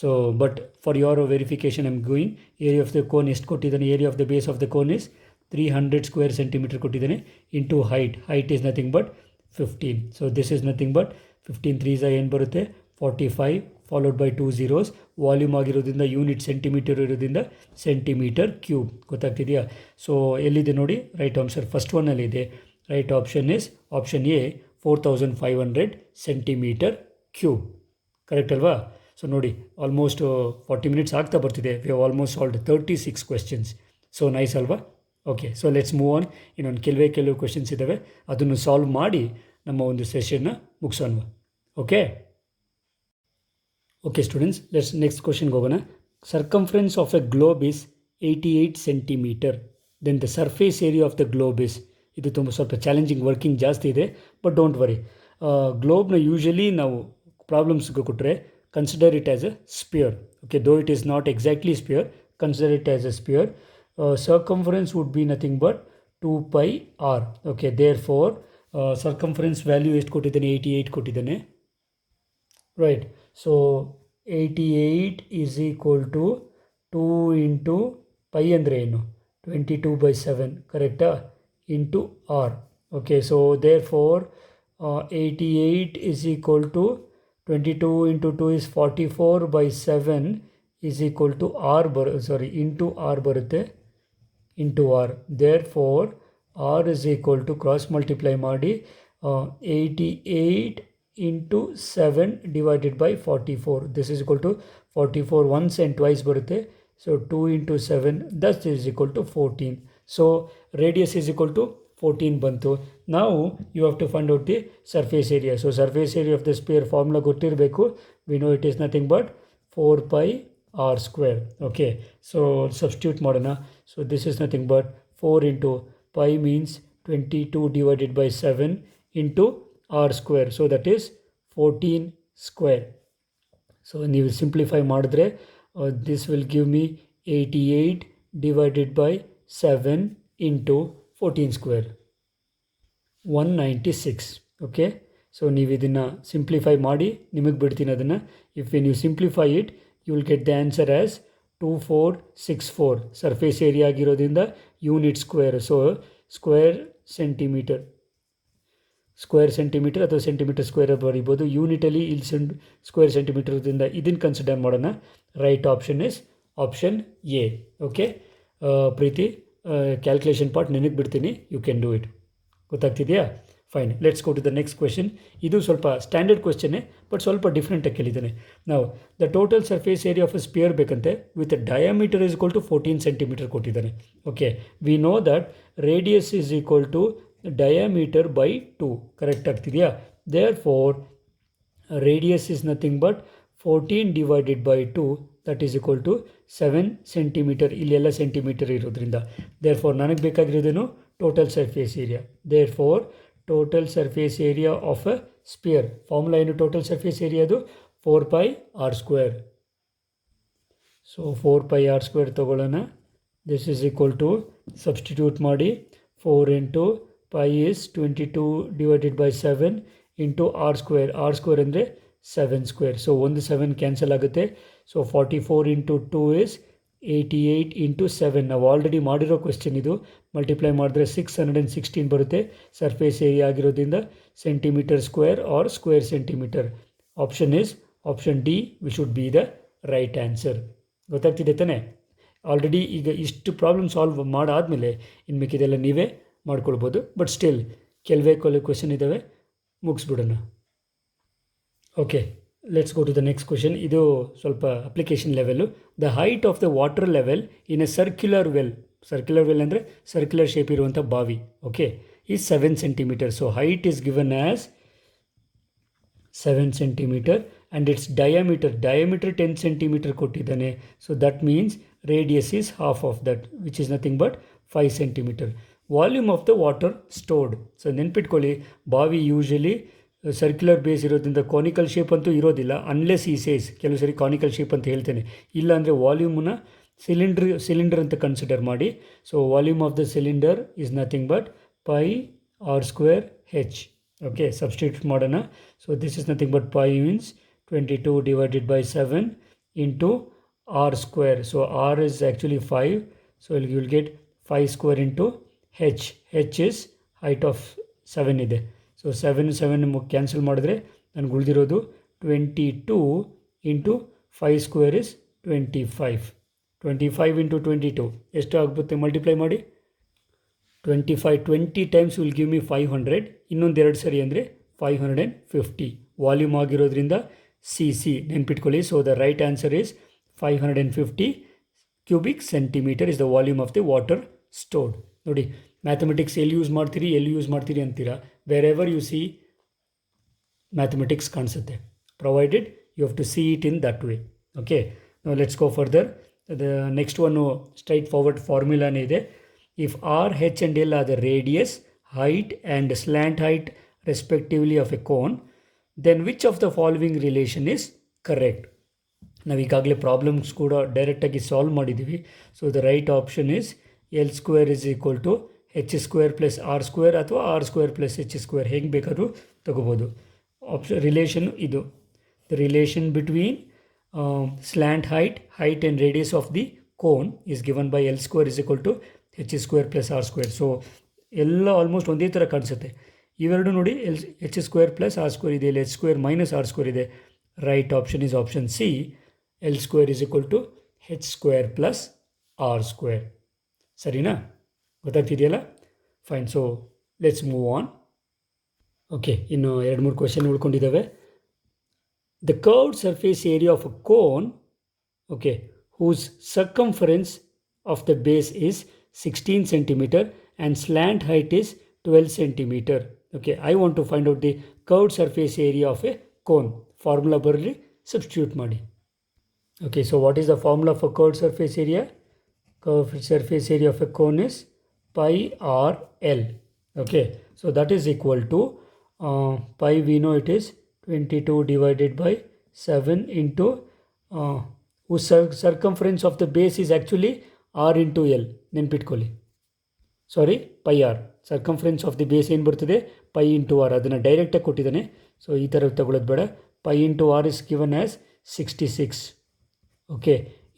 so but for your verification I am going. Area of the cone ಎಷ್ಟು ಕೊಟ್ಟಿದ್ದಾನೆ? Area of the base of the cone is 300 square centimeter ಕೊಟ್ಟಿದ್ದಾನೆ. Into height is nothing but 15. So this is nothing but 15 3s ಏನು ಬರುತ್ತೆ? 45 followed by 2 zeros. Volume ಆಗಿರೋದ್ರಿಂದ unit centimetre ಇರೋದ್ರಿಂದ centimetre cube. ಗೊತ್ತಾಗ್ತಿದೆಯಾ? So ಎಲ್ಲಿದೆ ನೋಡಿ, right answer first ಒನ್ನಲ್ಲಿ ಇದೆ. Right option is option A, 4500 centimeter cube. Correct ಅಲ್ವಾ? So ನೋಡಿ, ಆಲ್ಮೋಸ್ಟ್ 40 minutes ಆಗ್ತಾ ಬರ್ತಿದೆ. We have almost solved 36 questions. So nice ಅಲ್ವಾ? Okay, so let's move on. ಇನ್ನೊಂದು ಕೆಲವು ಕ್ವೆಶನ್ಸ್ ಇದ್ದಾವೆ, ಅದನ್ನು ಸಾಲ್ವ್ ಮಾಡಿ ನಮ್ಮ ಒಂದು ಸೆಷನ್ನ ಮುಗಿಸೋಣ. ಓಕೆ ಸ್ಟೂಡೆಂಟ್ಸ್, ಲೆಟ್ಸ್ ನೆಕ್ಸ್ಟ್ ಕ್ವೆಶನ್ಗೆ ಹೋಗೋಣ. Circumference of a globe is 88 centimeter. Then the surface area of the globe is. ಇದು ತುಂಬ ಸ್ವಲ್ಪ ಚಾಲೆಂಜಿಂಗ್, ವರ್ಕಿಂಗ್ ಜಾಸ್ತಿ ಇದೆ, ಬಟ್ ಡೋಂಟ್ ವರಿ. ಗ್ಲೋಬ್ನ ಯೂಶಲಿ ನಾವು ಪ್ರಾಬ್ಲಮ್ಸ್ಗೆ ಕೊಟ್ಟರೆ consider it as a sphere. Okay, though it is not exactly sphere, consider it as a sphere. Circumference would be nothing but 2 pi r. Okay, therefore circumference value ಎಷ್ಟು ಕೊಟ್ಟಿದ್ದಾನೆ, 88 ಕೊಟ್ಟಿದ್ದಾನೆ. Right, so 88 is equal to 2 into pi ಅಂದರೆ ಏನು, 22/7, ಕರೆಕ್ಟಾ, into r. Okay, so therefore 88 is equal to 22 into 2 is 44/7 is equal to r into r ಬರುತ್ತೆ, into r. Therefore r is equal to cross multiply ಮಾಡಿ 88 into 7 divided by 44. This is equal to 44 once and twice ಬರುತ್ತೆ. So 2 into 7, that is equal to 14. So radius is equal to 14 ಬಂತು. Now you have to find out the surface area. So surface area of the sphere formula ಗೊತ್ತಿರಬೇಕು. We know it is nothing but 4 pi r square. Okay, so substitute ಮಾಡೋಣ. So this is nothing but 4 into pi means 22 divided by 7 into r square. So that is 14 square. So ನೀವು simplify ಮಾಡಿದ್ರೆ this will give me 88 divided by 7 into 14 square, 196. Okay, so ನೀವು ಇದನ್ನು simplify ಮಾಡಿ ನಿಮಗೆ ಬಿಡ್ತೀನಿ ಅದನ್ನು. If when you simplify it you will get the answer as 2464. Surface area ಆಗಿರೋದ್ರಿಂದ unit square, so square centimetre ಅಥವಾ ಸೆಂಟಿಮೀಟರ್ ಸ್ಕ್ವೇರ್ ಬರೀಬೋದು. ಯೂನಿಟಲ್ಲಿ ಇಲ್ಲಿ ಸ್ಕ್ವೇರ್ ಸೆಂಟಿಮೀಟರ್ದಿಂದ ಇದನ್ನು ಕನ್ಸಿಡರ್ ಮಾಡೋಣ. Right option is option A. Okay Preethi, calculation part ನಿನಗೆ ಬಿಡ್ತೀನಿ, ಯು ಕ್ಯಾನ್ ಡೂ ಇಟ್. ಗೊತ್ತಾಗ್ತಿದೆಯಾ? Fine, let's go to the next question. ಇದು ಸ್ವಲ್ಪ ಸ್ಟ್ಯಾಂಡರ್ಡ್ ಕ್ವೆಶನ್ನೇ, ಬಟ್ ಸ್ವಲ್ಪ ಡಿಫ್ರೆಂಟಾಗಿ ಕೇಳಿದ್ದಾನೆ. ನಾವು the total surface area of a sphere ಬೇಕಂತೆ with diameter is equal to 14 centimetre ಕೊಟ್ಟಿದ್ದಾನೆ. Okay, we know that radius is equal to diameter by 2. Correct ಆಗ್ತಿದೆಯಾ? Therefore radius is nothing but 14 divided by 2, that is equal to 7 centimetre. ಇಲ್ಲೆಲ್ಲ centimetre ಇರೋದ್ರಿಂದ therefore ನನಗೆ ಬೇಕಾಗಿರೋದೇನು, total surface area. Therefore total surface area of a sphere formula ಏನು, total surface ಏರಿಯಾದು 4 pi r square. So 4 pi r square ತೊಗೊಳ್ಳೋಣ. This is equal to, substitute ಮಾಡಿ, 4 into pi is 22 divided by 7 into r square. r square ಅಂದರೆ 7 square. So ಒಂದು 7 cancel ಆಗುತ್ತೆ. So 44 into 2 is 88 into 7. ನಾವು already ಮಾಡಿರೋ question ಇದು. Multiply ಮಾಡಿದ್ರೆ 616 ಬರುತ್ತೆ. ಸರ್ಫೇಸ್ ಏರಿಯಾ ಆಗಿರೋದ್ರಿಂದ centimetre square R square centimetre. Option is option D, we should be the right answer. ಗೊತ್ತಾಗ್ತಿದೆ ತಾನೆ? ಆಲ್ರೆಡಿ ಈಗ ಇಷ್ಟು ಪ್ರಾಬ್ಲಮ್ ಸಾಲ್ವ್ ಮಾಡಾದಮೇಲೆ ಇನ್ನು ಮಿಕ್ಕಿದೆಲ್ಲ ನೀವೇ ಮಾಡ್ಕೊಳ್ಬೋದು. ಬಟ್ ಸ್ಟಿಲ್ ಕೆಲವೇ ಕ್ವೆಶನ್ ಇದ್ದಾವೆ, ಮುಗಿಸ್ಬಿಡೋಣ. Okay, let's go to the next question. ಇದು ಸ್ವಲ್ಪ application level. The height of the water level in a circular well ಅಂದರೆ ಸರ್ಕ್ಯುಲರ್ ಶೇಪ್ ಇರುವಂಥ ಬಾವಿ, okay, is 7 centimetre. So height is given as 7 centimetre and its diameter 10 centimetre ಕೊಟ್ಟಿದ್ದಾನೆ. So that means radius is half of that, which is nothing but 5 centimetre. Volume of the water stored. So ನೆನ್ಪಿಟ್ಕೊಳ್ಳಿ, ಬಾವಿ usually circular base ಇರೋದ್ರಿಂದ conical shape ಅಂತೂ ಇರೋದಿಲ್ಲ, unless ಈ says ಕೆಲವು ಸರಿ conical shape ಅಂತ ಹೇಳ್ತೇನೆ. ಇಲ್ಲಾಂದರೆ ವಾಲ್ಯೂಮನ್ನ ಸಿಲಿಂಡರ್ ಅಂತ ಕನ್ಸಿಡರ್ ಮಾಡಿ. So volume of the cylinder is nothing but pi r square h. Okay, substitute ಮಾಡೋಣ. So this is nothing but pi means 22 divided by 7 into r square. ಸೊ r is actually 5. So you will get 5 square into h. h is height of 7 ಇದೆ. So 7 cancel ಮಾಡಿದ್ರೆ ನನಗೆ ಉಳಿದಿರೋದು 22 into 5 square is 25. 25 into 22 ಎಷ್ಟು ಆಗುತ್ತೆ, multiply ಮಾಡಿ. 20 times will give me 500. ಇನ್ನೊಂದು 2 ಸರಿ ಅಂದರೆ 550. ವಾಲ್ಯೂಮ್ ಆಗಿರೋದ್ರಿಂದ ಸಿ ನೆನ್ಪಿಟ್ಕೊಳ್ಳಿ. So the right answer is 550 cubic centimetre is the volume of the water stored. ನೋಡಿ, ಮ್ಯಾಥಮೆಟಿಕ್ಸ್ ಎಲ್ಲಿ ಯೂಸ್ ಮಾಡ್ತೀರಿ ಅಂತೀರಾ, wherever you see mathematics ಕಾಣಿಸುತ್ತೆ, provided you have to see it in that way. Okay, now let's go further. The next one straightforward ಫಾರ್ಮುಲಾನೇ ಇದೆ. If R, H and L are the radius, height and slant height respectively of a cone, then which of the following relation is correct. ನಾವು ಈಗಾಗಲೇ problems ಕೂಡ ಡೈರೆಕ್ಟಾಗಿ solve ಮಾಡಿದ್ದೀವಿ. So the right option is L square is equal to H square plus R square ಅಥವಾ R square plus H square, ಹೆಂಗೆ ಬೇಕಾದ್ರೂ ತೊಗೋಬೋದು. Relation ಇದು, the relation between slant height and radius of the cone is given by L square is equal to H square plus R square. So ಎಲ್ಲ almost ಒಂದೇ ಥರ ಕಾಣಿಸುತ್ತೆ. ಇವೆರಡು ನೋಡಿ, ಹೆಚ್ ಸ್ಕ್ವೇರ್ ಪ್ಲಸ್ ಆರ್ ಸ್ಕ್ವೇರ್ ಇದೆ, ಇಲ್ಲಿ H square minus R square ಇದೆ. Right option is option C, L square is equal to H square plus R square. ಸರಿನಾ? ಗೊತ್ತಾಗ್ತಿದೆಯಲ್ಲ? Fine. So let's move on. Okay, ಇನ್ನು 2-3 ಕ್ವೆಶನ್ ಉಳ್ಕೊಂಡಿದ್ದಾವೆ. The curved surface area of a cone, okay, whose circumference of the base is 16 centimeter and slant height is 12 centimeter. Okay, I want to find out the curved surface area of a cone. Formula barli substitute ಮಾಡಿ. Okay, so what is the formula for curved surface area? Curved surface area of a cone is pi r L. Okay, so that is equal to pi, we know it is 22 divided by 7 into whose circumference of the base is actually r into L. ನೆನ್ಪಿಟ್ಕೊಳ್ಳಿ. Sorry, pi R. Circumference of the base ಏನು ಬರ್ತದೆ? Pi into R. ಅದನ್ನು ಡೈರೆಕ್ಟಾಗಿ ಕೊಟ್ಟಿದ್ದಾನೆ. ಸೊ ಈ ಥರ ತಗೊಳ್ಳೋದು ಬೇಡ. Pi into R is given as 66. Okay,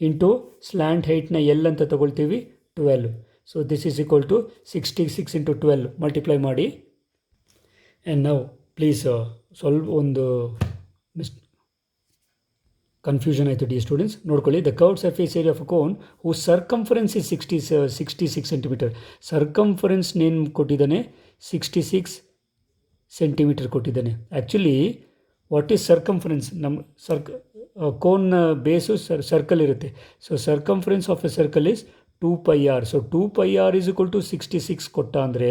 into slant ಹೈಟ್ನ ಎಲ್ ಅಂತ ತಗೊಳ್ತೀವಿ 12. So this is equal to 66 into 12 multiply ಮಾಡಿ. ಆ್ಯಂಡ್ ನಾವು ಪ್ಲೀಸ್ ಸ್ವಲ್ಪ ಒಂದು ಕನ್ಫ್ಯೂಷನ್ ಆಯಿತು ಡಿ ಸ್ಟೂಡೆಂಟ್ಸ್, ನೋಡ್ಕೊಳ್ಳಿ. The curved surface area of a cone whose circumference is 66 centimetre. Circumference ನೇನು ಕೊಟ್ಟಿದ್ದಾನೆ? 66 ಸೆಂಟಿಮೀಟರ್ ಕೊಟ್ಟಿದ್ದಾನೆ. Actually what is circumference? ನಮ್ಮ ಕೋನ್ನ ಬೇಸು ಸರ್ಕಲ್ ಇರುತ್ತೆ. So circumference of A circle is 2 pi r. So 2 pi r is equal to 66 ಕೊಟ್ಟ ಅಂದರೆ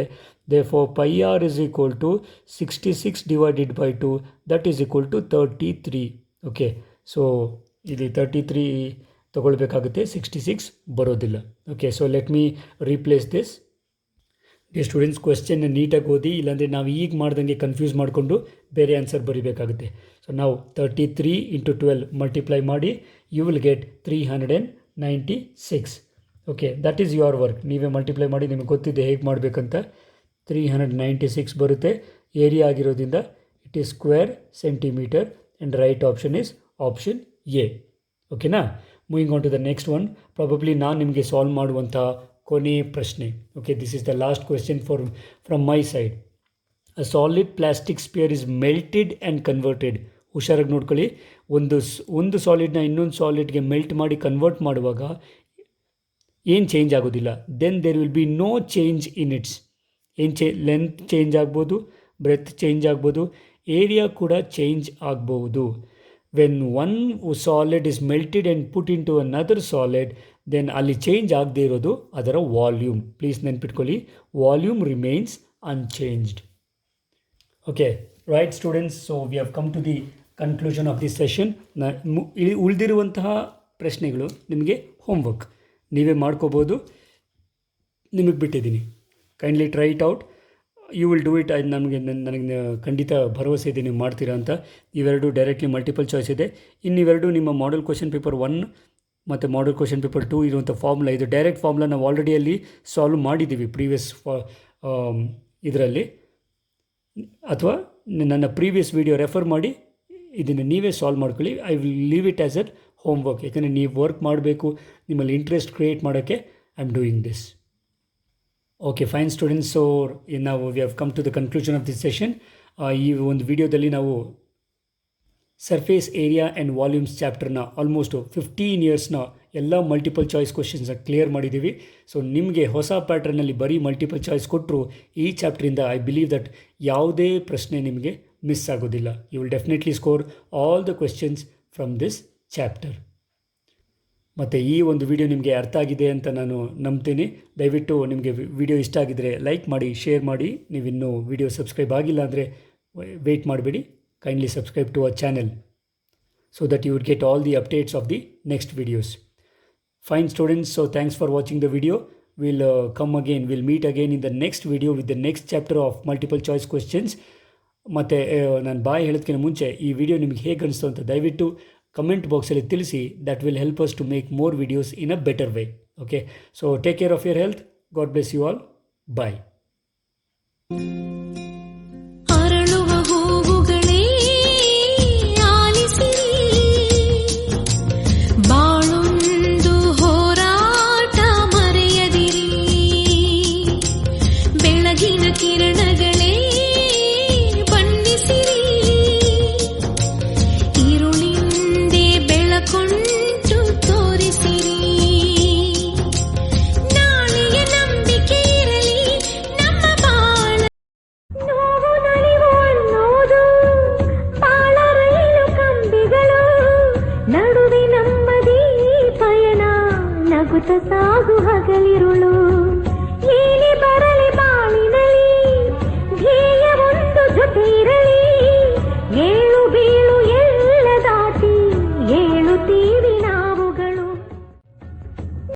therefore pi r is equal to 66 divided by 2, that is equal to 33. Okay, so ಇಲ್ಲಿ 33 ತೊಗೊಳ್ಬೇಕಾಗುತ್ತೆ, 66 ಬರೋದಿಲ್ಲ. Okay, so let me replace this. Dear students, ಕ್ವೆಶ್ಚನ್ನ ನೀಟಾಗಿ ಓದಿ, ಇಲ್ಲಾಂದರೆ ನಾವು ಈಗ ಮಾಡ್ದಂಗೆ ಕನ್ಫ್ಯೂಸ್ ಮಾಡಿಕೊಂಡು ಬೇರೆ ಆನ್ಸರ್ ಬರೀಬೇಕಾಗುತ್ತೆ. ಸೊ ನಾವು 33 ಇಂಟು 12 ಮಲ್ಟಿಪ್ಲೈ ಮಾಡಿ, you will get 396. Okay, that is your work. ನೀವೇ ಮಲ್ಟಿಪ್ಲೈ ಮಾಡಿ, ನಿಮಗೆ ಗೊತ್ತಿದೆ ಹೇಗೆ ಮಾಡಬೇಕಂತ. 396 ಬರುತ್ತೆ. ಏರಿಯಾ ಆಗಿರೋದ್ರಿಂದ it is square centimetre and right option is option A. ಓಕೆನಾ? Moving on to the next one. Probably ನಾನು ನಿಮಗೆ ಸಾಲ್ವ್ ಮಾಡುವಂಥ ಕೊನೆಯ ಪ್ರಶ್ನೆ. Okay, this is the last question from my side. A solid plastic sphere is melted and converted. ಹುಷಾರಾಗಿ ನೋಡ್ಕೊಳ್ಳಿ. ಒಂದು ಸಾಲಿಡ್ನ ಇನ್ನೊಂದು ಸಾಲಿಡ್ಗೆ ಮೆಲ್ಟ್ ಮಾಡಿ ಕನ್ವರ್ಟ್ ಮಾಡುವಾಗ ಏನು ಚೇಂಜ್ ಆಗೋದಿಲ್ಲ. Then there will be no change in its. Length change ಆಗ್ಬೋದು, ಬ್ರೆತ್ ಚೇಂಜ್ ಆಗ್ಬೋದು, ಏರಿಯಾ ಕೂಡ ಚೇಂಜ್ ಆಗ್ಬೋದು. When one solid is melted and put into another solid, then ಅಲ್ಲಿ ಚೇಂಜ್ ಆಗದೇ ಇರೋದು ಅದರ ವಾಲ್ಯೂಮ್. ಪ್ಲೀಸ್ ನೆನ್ಪಿಟ್ಕೊಳ್ಳಿ, volume remains unchanged. Okay, right students, so we have come to the conclusion of this session. ಉಳಿದಿರುವಂತಹ ಪ್ರಶ್ನೆಗಳು ನಿಮಗೆ homework, ನೀವೇ ಮಾಡ್ಕೋಬೋದು, ನಿಮಗೆ ಬಿಟ್ಟಿದ್ದೀನಿ. Kindly try it out, you will do it. ನನಗೆ ಖಂಡಿತ ಭರವಸೆ ಇದೆ ನೀವು ಮಾಡ್ತೀರಾ ಅಂತ. ಇವೆರಡು ಡೈರೆಕ್ಟ್ಲಿ ಮಲ್ಟಿಪಲ್ ಚಾಯ್ಸ್ ಇದೆ. ಇನ್ನಿವೆರಡು ನಿಮ್ಮ ಮಾಡಲ್ ಕ್ವೆಶ್ಚನ್ ಪೇಪರ್ 1 ಮತ್ತು ಮಾಡಲ್ ಕ್ವೆಶ್ಚನ್ ಪೇಪರ್ 2 ಇರುವಂಥ ಫಾರ್ಮುಲಾ. ಇದು ಡೈರೆಕ್ಟ್ ಫಾರ್ಮುಲಾ ನಾವು ಆಲ್ರೆಡಿ ಅಲ್ಲಿ ಸಾಲ್ವ್ ಮಾಡಿದ್ದೀವಿ ಪ್ರೀವಿಯಸ್ ಇದರಲ್ಲಿ, ಅಥವಾ ನನ್ನ ಪ್ರೀವಿಯಸ್ ವಿಡಿಯೋ ರೆಫರ್ ಮಾಡಿ ಇದನ್ನು ನೀವೇ ಸಾಲ್ವ್ ಮಾಡ್ಕೊಳ್ಳಿ. I will leave it as a homework. ಯಾಕಂದರೆ ನೀವು ವರ್ಕ್ ಮಾಡಬೇಕು, ನಿಮ್ಮಲ್ಲಿ ಇಂಟ್ರೆಸ್ಟ್ ಕ್ರಿಯೇಟ್ ಮಾಡೋಕ್ಕೆ I am doing this. Okay, fine students. So ನಾವು we have come to the conclusion of this session. ಈ ಒಂದು ವಿಡಿಯೋದಲ್ಲಿ ನಾವು ಸರ್ಫೇಸ್ ಏರಿಯಾ ಆ್ಯಂಡ್ ವಾಲ್ಯೂಮ್ಸ್ ಚಾಪ್ಟರ್ನ ಆಲ್ಮೋಸ್ಟ್ 15 ಇಯರ್ಸ್ನ ಎಲ್ಲ ಮಲ್ಟಿಪಲ್ ಚಾಯ್ಸ್ ಕ್ವೆಶನ್ಸ್ನ ಕ್ಲಿಯರ್ ಮಾಡಿದ್ದೀವಿ. ಸೊ ನಿಮಗೆ ಹೊಸ ಪ್ಯಾಟ್ರನಲ್ಲಿ ಬರೀ ಮಲ್ಟಿಪಲ್ ಚಾಯ್ಸ್ ಕೊಟ್ಟರು ಈ ಚಾಪ್ಟ್ರಿಂದ ಐ ಬಿಲೀವ್ ದಟ್ ಯಾವುದೇ ಪ್ರಶ್ನೆ ನಿಮಗೆ ಮಿಸ್ ಆಗೋದಿಲ್ಲ. You will definitely score all the questions from this chapter. ಮತ್ತು ಈ ಒಂದು ವಿಡಿಯೋ ನಿಮಗೆ ಅರ್ಥ ಆಗಿದೆ ಅಂತ ನಾನು ನಂಬ್ತೀನಿ. ದಯವಿಟ್ಟು ನಿಮಗೆ ವಿಡಿಯೋ ಇಷ್ಟ ಆಗಿದ್ದರೆ ಲೈಕ್ ಮಾಡಿ, ಶೇರ್ ಮಾಡಿ. ನೀವಿನ್ನೂ ವಿಡಿಯೋ ಸಬ್ಸ್ಕ್ರೈಬ್ ಆಗಿಲ್ಲ ಅಂದರೆ ವೆಯ್ಟ್ ಮಾಡಬೇಡಿ. Kindly subscribe to our channel so that you would get all the updates of the next videos. Fine students, so thanks for watching the video. We'll meet again in the next video with the next chapter of multiple choice questions. ಮತ್ತು ನಾನು ಬಾಯ್ ಹೇಳೋದಕ್ಕಿಂತ ಮುಂಚೆ ಈ video ನಿಮಗೆ ಹೇಗೆ ಅನಿಸ್ತು ಅಂತ ದಯವಿಟ್ಟು ಕಮೆಂಟ್ ಬಾಕ್ಸಲ್ಲಿ ತಿಳಿಸಿ. That will help us to make more videos in a better way. Okay, so take care of your health. God bless you all. Bye. ಅರಳುವ ಹೂವುಗಳೇ ಆಲಿಸಿರಿ, ಬಾಳೊಂದು ಹೋರಾಟ ಮರೆಯದಿರಿ. ಬೆಳಗಿನ ಕಿರಣಗಳೇ ಬಣ್ಣಿಸಿರಿ, ഇരുളിಂದೆ ಬೆಳಕೊಂಟು ತೋರಿಸಿರಿ. ನಾಳೆಯ ನಂಬಿಕೆ ಇರಲಿ ನಮ್ಮ ಬಾಳ. ನೋವು ನಲಿವು ಅನ್ನೋದು ಬಾಳ ರೈಲು ಕಂಬಿಗಳು, ನಡುವೆ ನಮ್ಮದೇ ಪಯಣ, ನಗುತ್ತ ಸಾಗು ಹಗಲಿರುಳು. ಏನೇ ಬರಲಿ ಬಾಳಿನಲ್ಲಿ ಧ್ಯೇಯ ಒಂದು ಜೊತೆ ಇರಲಿ, ಏಳು ಬೀಳು